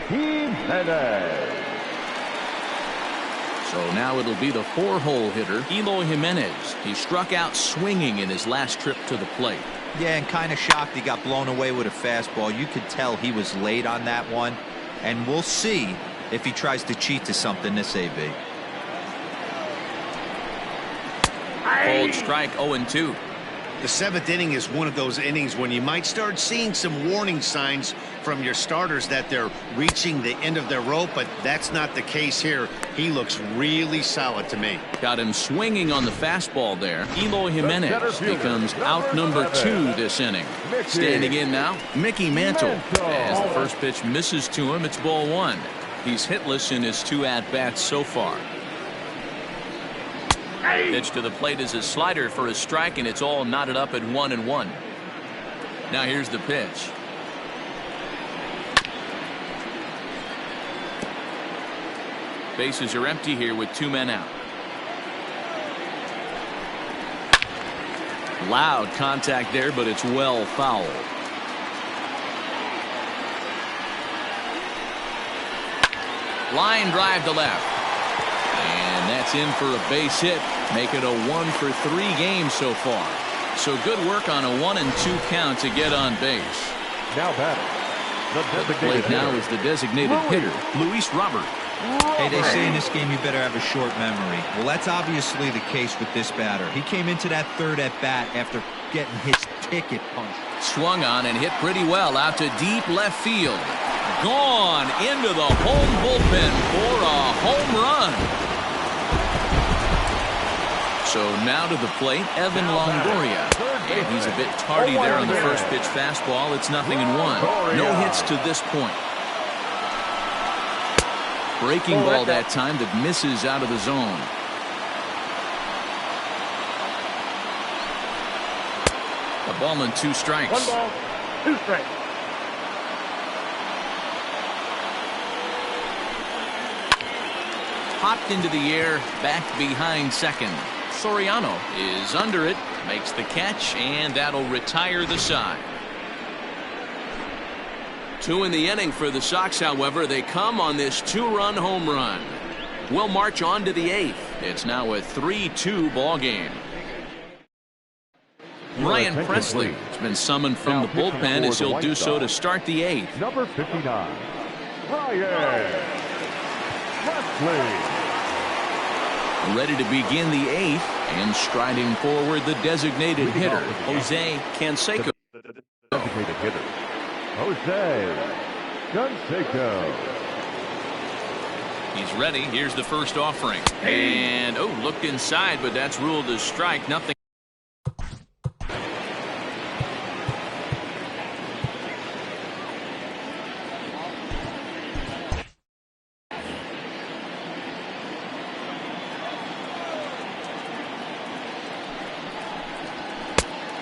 Jimenez. So now it'll be the 4-hole hitter, Eloy Jimenez. He struck out swinging in his last trip to the plate. Yeah, and kind of shocked he got blown away with a fastball. You could tell he was late on that one, and we'll see if he tries to cheat to something this AB. Cold strike, 0-2. The 7th inning is one of those innings when you might start seeing some warning signs from your starters that they're reaching the end of their rope, but that's not the case here. He looks really solid to me. Got him swinging on the fastball there. Eloy Jimenez becomes out number 2 this inning. Standing in now, Mickey Mantle. As the first pitch misses to him, it's ball 1. He's hitless in his 2 at-bats so far. Pitch to the plate is a slider for a strike, and it's all knotted up at 1-1. Now here's the pitch. Bases are empty here with 2 men out. Loud contact there, but it's well fouled. Line drive to left. And that's in for a base hit. Make it a 1-for-3 game so far. So good work on a 1-2 count to get on base. Now batting, the designated now is the designated hitter, Luis Robert. Hey, they say in this game you better have a short memory. Well, that's obviously the case with this batter. He came into that 3rd at bat after getting his ticket punched. Swung on and hit pretty well out to deep left field. Gone into the home bullpen for a home run. So now to the plate, Evan Longoria. And he's a bit tardy there on the first pitch fastball. It's 0-1. No hits to this point. Breaking ball that time that misses out of the zone. A ball and 2 strikes. 1 ball, 2 strikes. Popped into the air, back behind second. Soriano is under it, makes the catch, and that'll retire the side. 2 in the inning for the Sox, however. They come on this 2-run home run. We'll march on to the 8th. It's now a 3-2 ball game. Ryan Presley has been summoned from the bullpen as he'll do so to start the 8th. Number 59, Ryan Presley. Ready to begin the 8th, and striding forward the designated hitter, Jose Canseco. Designated hitter, Jose Canseco. He's ready. Here's the first offering. And, oh, looked inside, but that's ruled as strike. Nothing.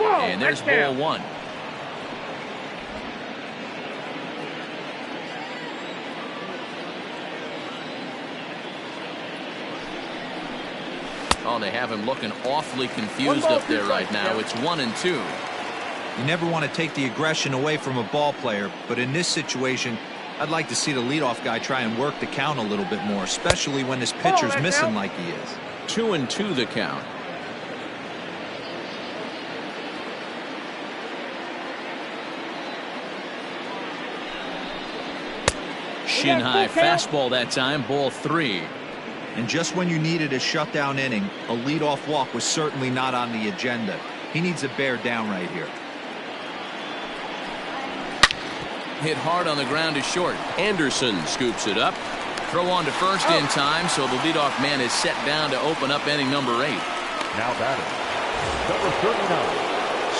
And there's ball 1. Oh, they have him looking awfully confused up there right now. It's 1-2. You never want to take the aggression away from a ball player, but in this situation, I'd like to see the leadoff guy try and work the count a little bit more, especially when this pitcher's missing like he is. 2-2 the count. Shin high fastball that time, ball 3. And just when you needed a shutdown inning, a leadoff walk was certainly not on the agenda. He needs to bear down right here. Hit hard on the ground to short. Anderson scoops it up. Throw on to first in time, so the leadoff man is set down to open up inning number 8. Now batting, number 39.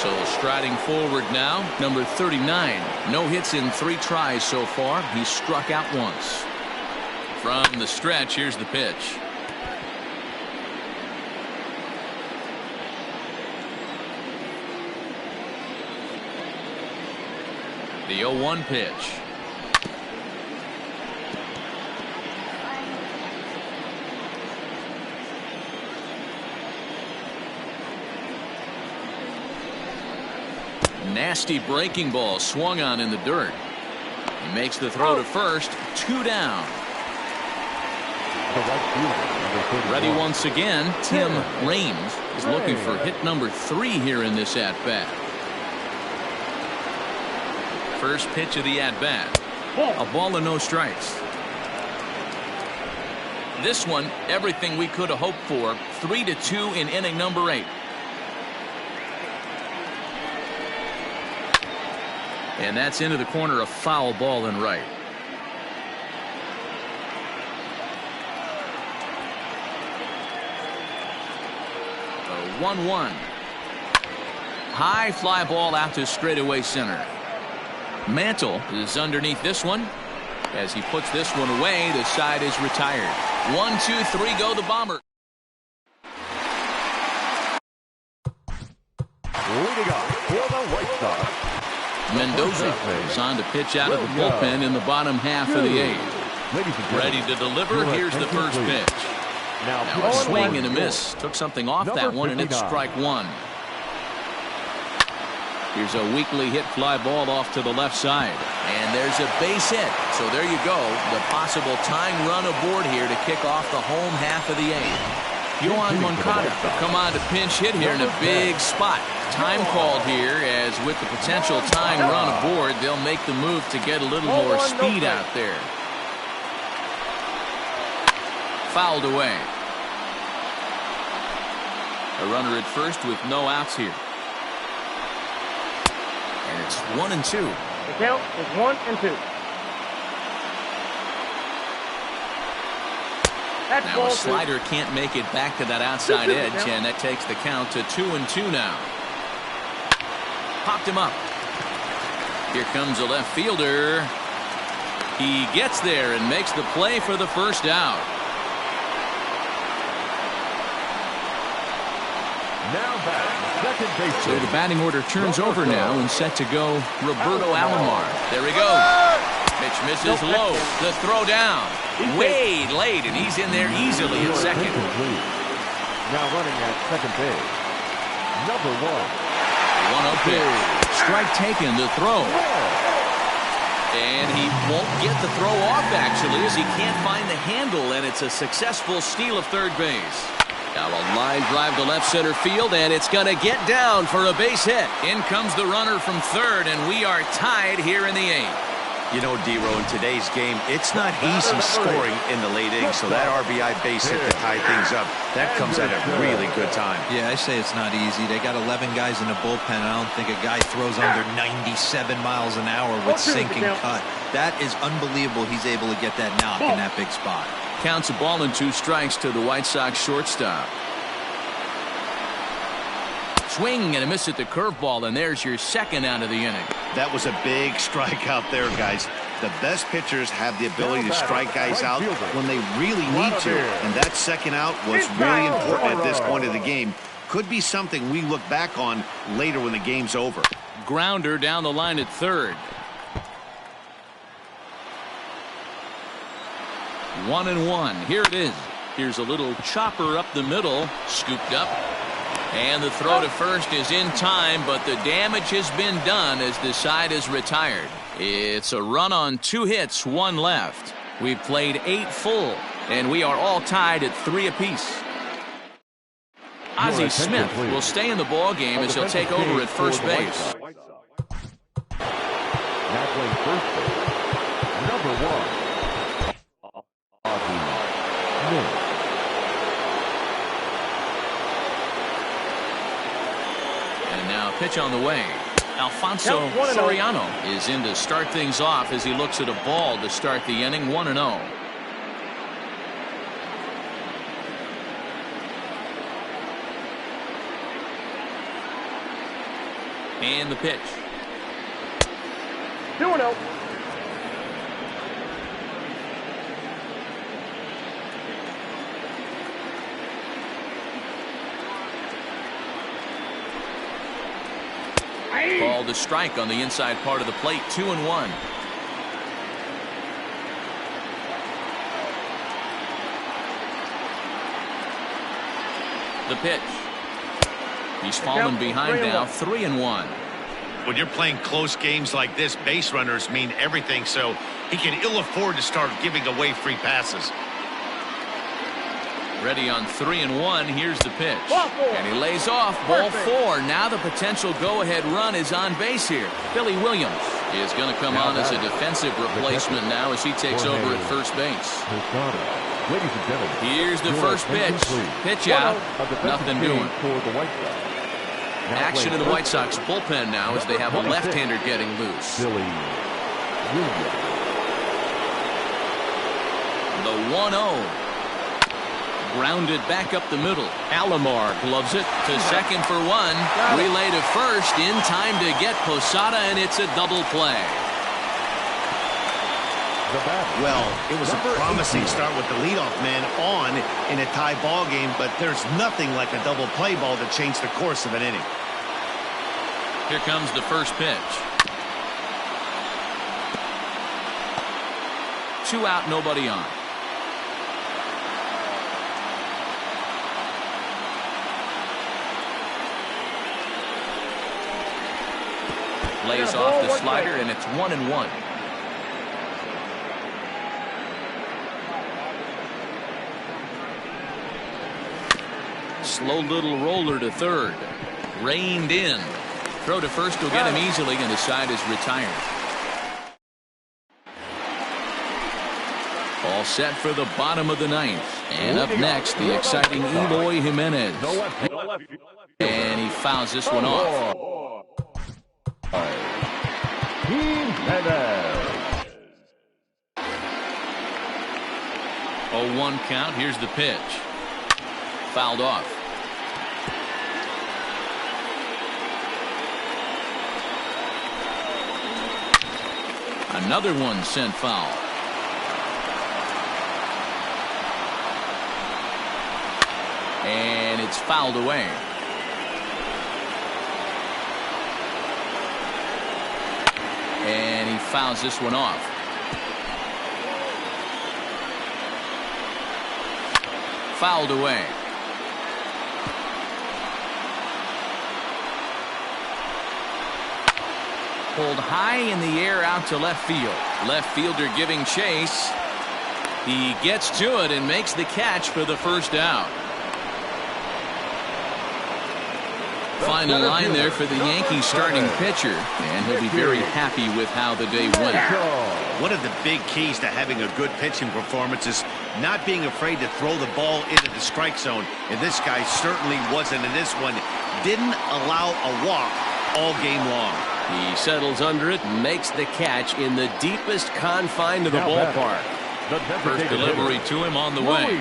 So striding forward now, number 39. No hits in 3 tries so far. He's struck out once. From the stretch, here's the pitch. The 0-1 pitch. Nasty breaking ball swung on in the dirt. He makes the throw to first. 2 down. Ready once again. Tim Raines is looking for hit number 3 here in this at-bat. First pitch of the at-bat. A ball and no strikes. This one, everything we could have hoped for. 3-2 in inning number 8. And that's into the corner, a foul ball and right. 1-1. High fly ball out to straightaway center. Mantle is underneath this one. As he puts this one away, the side is retired. 1, 2, 3 go the Bomber. Leading up for the White Sox, Mendoza is on to pitch out of the bullpen in the bottom half of the 8th. Ready to deliver. Here's the first pitch. Now a swing and a miss. Took something off that one, and it's strike 1. Here's a weakly hit fly ball off to the left side. And there's a base hit. So there you go. The possible tying run aboard here to kick off the home half of the 8th. Yohan Moncada come on to pinch hit here in a big spot. Time called here, as with the potential tying run aboard, they'll make the move to get a little more speed out there. Fouled away. A runner at first with no outs here. And it's 1-2. The count is 1-2. Now a slider can't make it back to that outside edge, and that takes the count to 2-2 now. Popped him up. Here comes a left fielder. He gets there and makes the play for the first out. Now batting, second base. So the batting order turns over now, and set to go Roberto Alomar. There he goes. Pitch misses low. The throw down. Way late, and he's in there easily at second. Now running at second base, number 1. 1-0 pitch. Strike taken. The throw. And he won't get the throw off, actually, as he can't find the handle, and it's a successful steal of third base. Now a line drive to left center field, and it's going to get down for a base hit. In comes the runner from third, and we are tied here in the 8th. You know, D-Row, in today's game, it's not easy scoring in the late innings, so that RBI base hit to tie things up, that comes at a really good time. Yeah, I say it's not easy. They got 11 guys in the bullpen. I don't think a guy throws under 97 miles an hour with sink and cut. That is unbelievable. He's able to get that knock in that big spot. Counts a ball and 2 strikes to the White Sox shortstop. Swing and a miss at the curveball, and there's your second out of the inning. That was a big strike out there, guys. The best pitchers have the ability to strike guys out when they really need to, and that second out was really important at this point of the game. Could be something we look back on later when the game's over. Grounder down the line at third. 1-1. Here it is. Here's a little chopper up the middle, scooped up. And the throw to first is in time, but the damage has been done as the side is retired. It's a run on 2 hits, 1 left. We've played 8 full, and we are all tied at 3 apiece. Ozzie Smith will stay in the ball game as he'll take over at first base. Now playing first base, number 1, Ozzie Smith. And now pitch on the way. Alfonso Soriano is in to start things off as he looks at a ball to start the inning. 1-0. And the pitch. 2-0. Ball to strike on the inside part of the plate. 2-1. The pitch. He's fallen behind now. 3-1. When you're playing close games like this, base runners mean everything, so he can ill afford to start giving away free passes. Ready on 3-1. Here's the pitch. And he lays off. Ball 4. Now the potential go-ahead run is on base here. Billy Williams is going to come on as a defensive replacement now as he takes over at first base. Ladies and gentlemen, here's the first pitch. Pitch out. Nothing doing. Action in the White Sox bullpen now as they have a left-hander getting loose. Billy Williams. The 1-0. Grounded back up the middle. Alomar gloves it to second for 1. Relay to first in time to get Posada, and it's a double play. Well, it was a promising start with the leadoff man on in a tie ball game, but there's nothing like a double play ball to change the course of an inning. Here comes the first pitch. 2 out, nobody on. Lays off the slider, and it's 1-1. Slow little roller to third. Reined in. Throw to first will get him easily, and the side is retired. All set for the bottom of the 9th. And up next, the exciting Eloy Jimenez. And he fouls this one off. 0-1 count. Here's the pitch. Fouled off. Another one sent foul. And it's fouled away. And he fouls this one off. Fouled away. Pulled high in the air out to left field. Left fielder giving chase. He gets to it and makes the catch for the first out. Final line there for the Yankees starting pitcher, and he'll be very happy with how the day went. One of the big keys to having a good pitching performance is not being afraid to throw the ball into the strike zone, and this guy certainly wasn't in this one. Didn't allow a walk all game long. He settles under it and makes the catch in the deepest confine of the ballpark. First delivery to him on the way.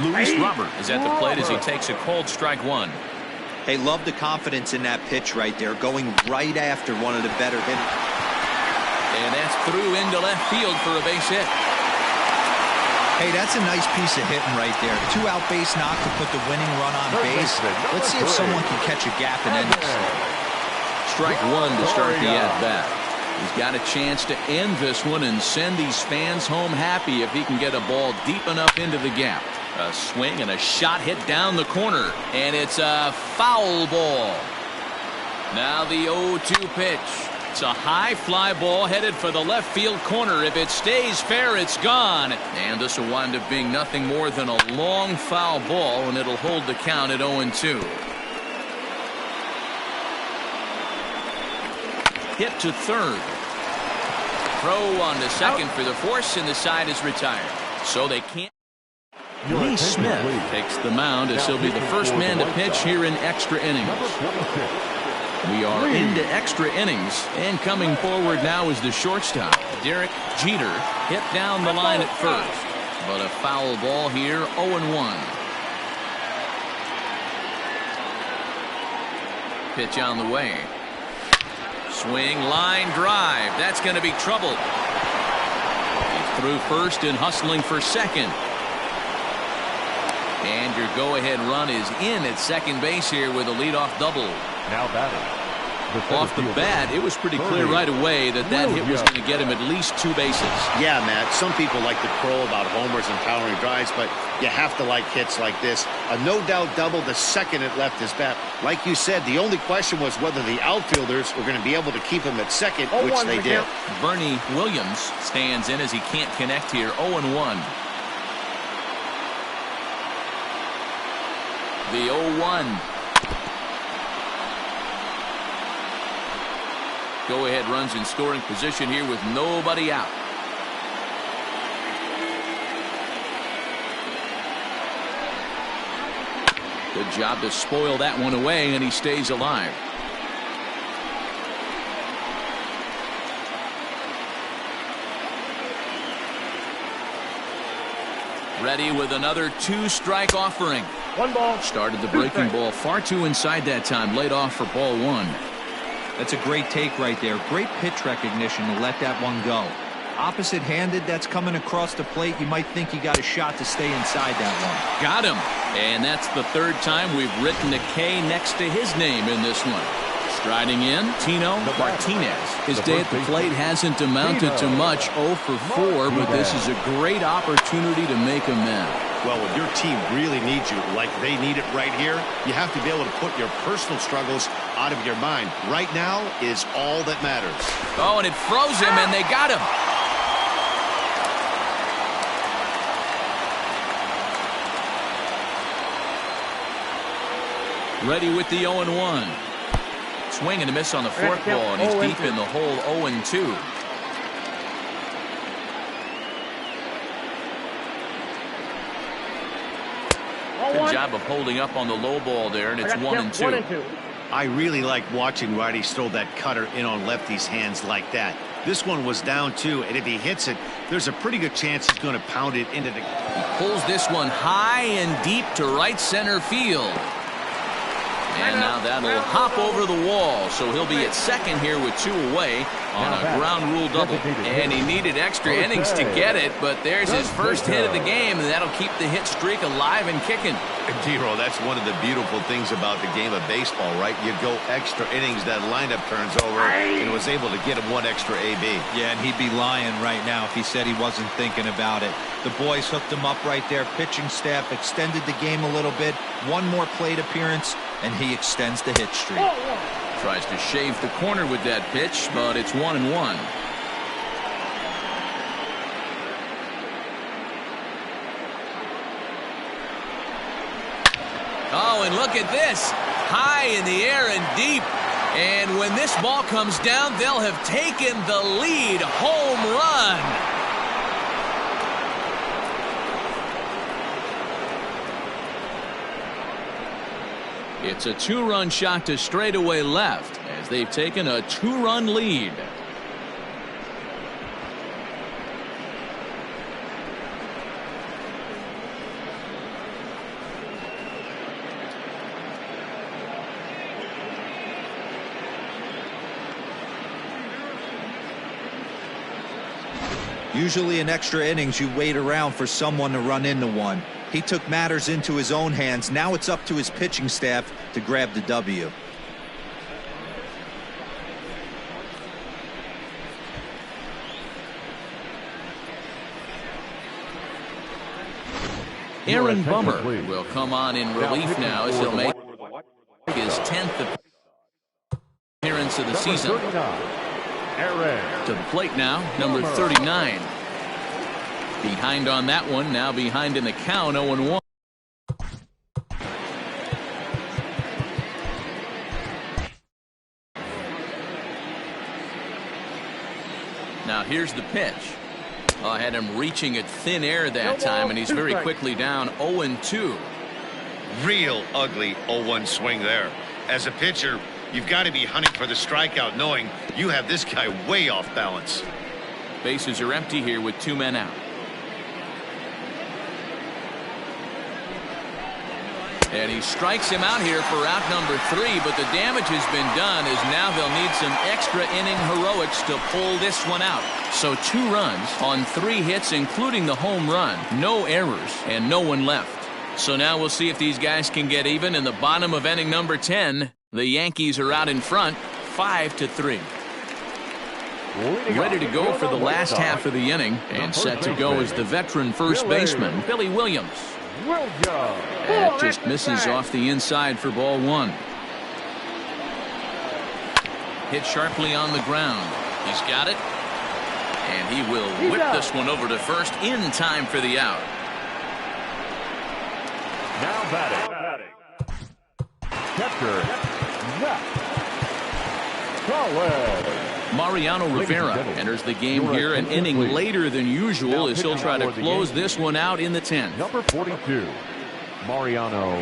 Luis Robert is at the plate as he takes a cold strike one. Hey, love the confidence in that pitch right there, going right after one of the better hitters. And that's through into left field for a base hit. Hey, that's a nice piece of hitting right there. 2-out base knock to put the winning run on base. Let's see if someone can catch a gap and end this. Strike one to start the at-bat. He's got a chance to end this one and send these fans home happy if he can get a ball deep enough into the gap. A swing and a shot hit down the corner, and it's a foul ball. Now the 0-2 pitch. It's a high fly ball headed for the left field corner. If it stays fair, it's gone. And this will wind up being nothing more than a long foul ball, and it'll hold the count at 0-2. Hit to third. Throw on to second for the force, and the side is retired. So they can't. Lee Smith takes the mound as he'll be the first man to pitch here in extra innings. We are into extra innings, and coming forward now is the shortstop, Derek Jeter, hit down the line at first. But a foul ball here, 0-1. Pitch on the way. Swing, line drive. That's going to be trouble. He's through first and hustling for second. And your go-ahead run is in at second base here with a leadoff double. Now batting. Off the bat, it was pretty clear right away that that hit was going to get him at least 2 bases. Yeah, Matt, some people like to crow about homers and powering drives, but you have to like hits like this. A no-doubt double the second it left his bat. Like you said, the only question was whether the outfielders were going to be able to keep him at second, which they did. Bernie Williams stands in as he can't connect here, 0-1. The 0-1. Go-ahead runs in scoring position here with nobody out. Good job to spoil that one away, and he stays alive. Ready with another 2-strike offering. 1 ball. Started the breaking ball far too inside that time. Laid off for ball 1. That's a great take right there. Great pitch recognition to let that one go. Opposite-handed, that's coming across the plate. You might think he got a shot to stay inside that one. Got him. And that's the 3rd time we've written a K next to his name in this one. Striding in, Tino Martinez. His day at the plate hasn't amounted to much, 0 for 4, but this is a great opportunity to make amends. Well, when your team really needs you, like they need it right here, you have to be able to put your personal struggles out of your mind. Right now is all that matters. Oh, and it froze him, and they got him. Ready with the 0-1. Swing and a miss on the fourth ball, and he's deep in the hole, 0-2. Good job of holding up on the low ball there, and it's 1-2. I really like watching righties throw that cutter in on lefties' hands like that. This one was down 2, and if he hits it, there's a pretty good chance he's going to pound it into the... He pulls this one high and deep to right center field. And now that'll hop over the wall, so he'll be at second here with 2 away on a ground rule double. And he needed extra innings to get it, but there's his first hit of the game, and that'll keep the hit streak alive and kicking. Dero, that's one of the beautiful things about the game of baseball, right? You go extra innings, that lineup turns over, and was able to get him 1 extra AB. Yeah, and he'd be lying right now if he said he wasn't thinking about it. The boys hooked him up right there. Pitching staff extended the game a little bit. 1 more plate appearance, and he extends the hit streak. Tries to shave the corner with that pitch, but it's 1-1. Oh, and look at this. High in the air and deep. And when this ball comes down, they'll have taken the lead. Home run. It's a 2-run shot to straightaway left as they've taken a 2-run lead. Usually in extra innings, you wait around for someone to run into one. He took matters into his own hands. Now it's up to his pitching staff to grab the W. Aaron Bummer will come on in relief now as he'll make his 10th appearance of the season. To the plate now, number 39. Behind on that one, now behind in the count, 0-1. Now here's the pitch. I had him reaching at thin air that time, and he's very quickly down 0-2. Real ugly 0-1 swing there. As a pitcher, you've got to be hunting for the strikeout, knowing you have this guy way off balance. Bases are empty here with 2 men out. And he strikes him out here for out number 3, but the damage has been done as now they'll need some extra inning heroics to pull this one out. So 2 runs on 3 hits, including the home run, no errors, and no one left. So now we'll see if these guys can get even in the bottom of inning number 10. The Yankees are out in front, 5-3. Ready to go for the last half of the inning, and set to go is the veteran first baseman, Billy Williams. That just misses off the inside for ball 1. Hit sharply on the ground. He's got it. And he will whip this one over to first in time for the out. Now batting. Catcher, Mariano Rivera enters the game here an inning later than usual as he'll try to close this one out in the 10th. Number 42, Mariano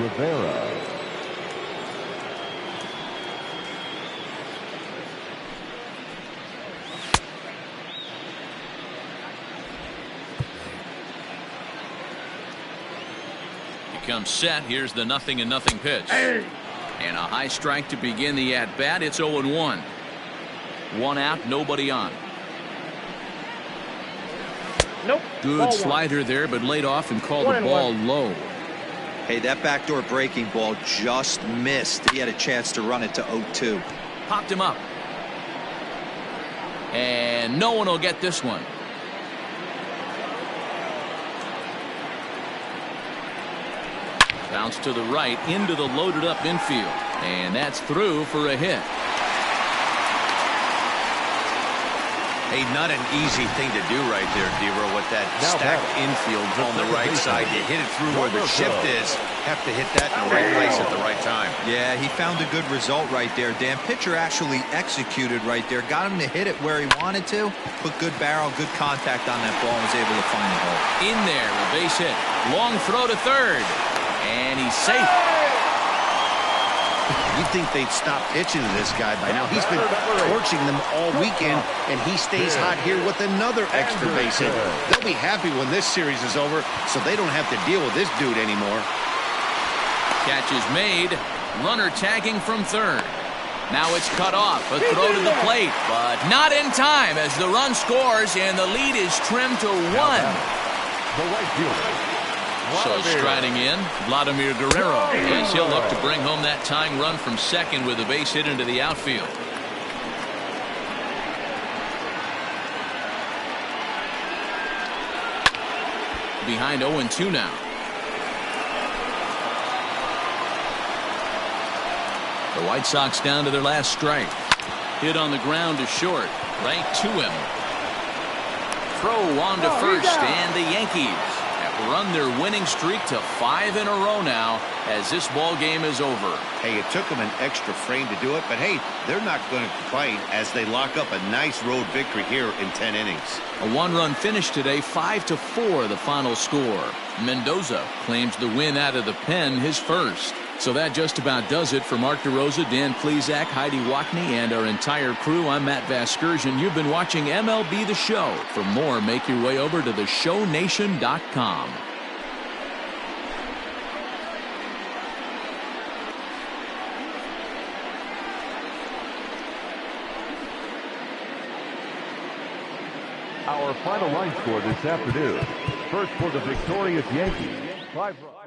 Rivera. He comes set. Here's the 0-0 pitch. And a high strike to begin the at-bat. It's 0-1. 1 out, nobody on. Nope. Good slider there, but laid off and called the ball low. Hey, that backdoor breaking ball just missed. He had a chance to run it to 0-2. Popped him up. And no one will get this one. Bounce to the right into the loaded up infield. And that's through for a hit. Hey, not an easy thing to do right there, Dero, with that stacked infield on the right side. You hit it through where the shift is. Have to hit that in the right place at the right time. Yeah, he found a good result right there, Dan. Pitcher actually executed right there. Got him to hit it where he wanted to. Put good barrel, good contact on that ball, and was able to find the hole. In there, a base hit. Long throw to third. And he's safe. You'd think they'd stop pitching to this guy by now. He's been torching them all weekend, and he stays hot here with another extra base hit. They'll be happy when this series is over, so they don't have to deal with this dude anymore. Catch is made. Runner tagging from third. Now it's cut off. A throw to the plate, but not in time as the run scores, and the lead is trimmed to 1. The right fielder. So striding in, Vladimir Guerrero, as he'll look to bring home that tying run from second with a base hit into the outfield. Behind 0-2 now. The White Sox down to their last strike. Hit on the ground to short, right to him. Throw on to first, and the Yankees run their winning streak to 5 in a row now as this ball game is over. Hey, it took them an extra frame to do it, but hey, they're not going to complain as they lock up a nice road victory here in 10 innings. A 1-run finish today, 5-4 the final score. Mendoza claims the win out of the pen, his first. So that just about does it for Mark DeRosa, Dan Plesac, Heidi Wackney, and our entire crew. I'm Matt Vasgersian. You've been watching MLB The Show. For more, make your way over to theshownation.com. Our final line score this afternoon. First for the victorious Yankees, 5 runs.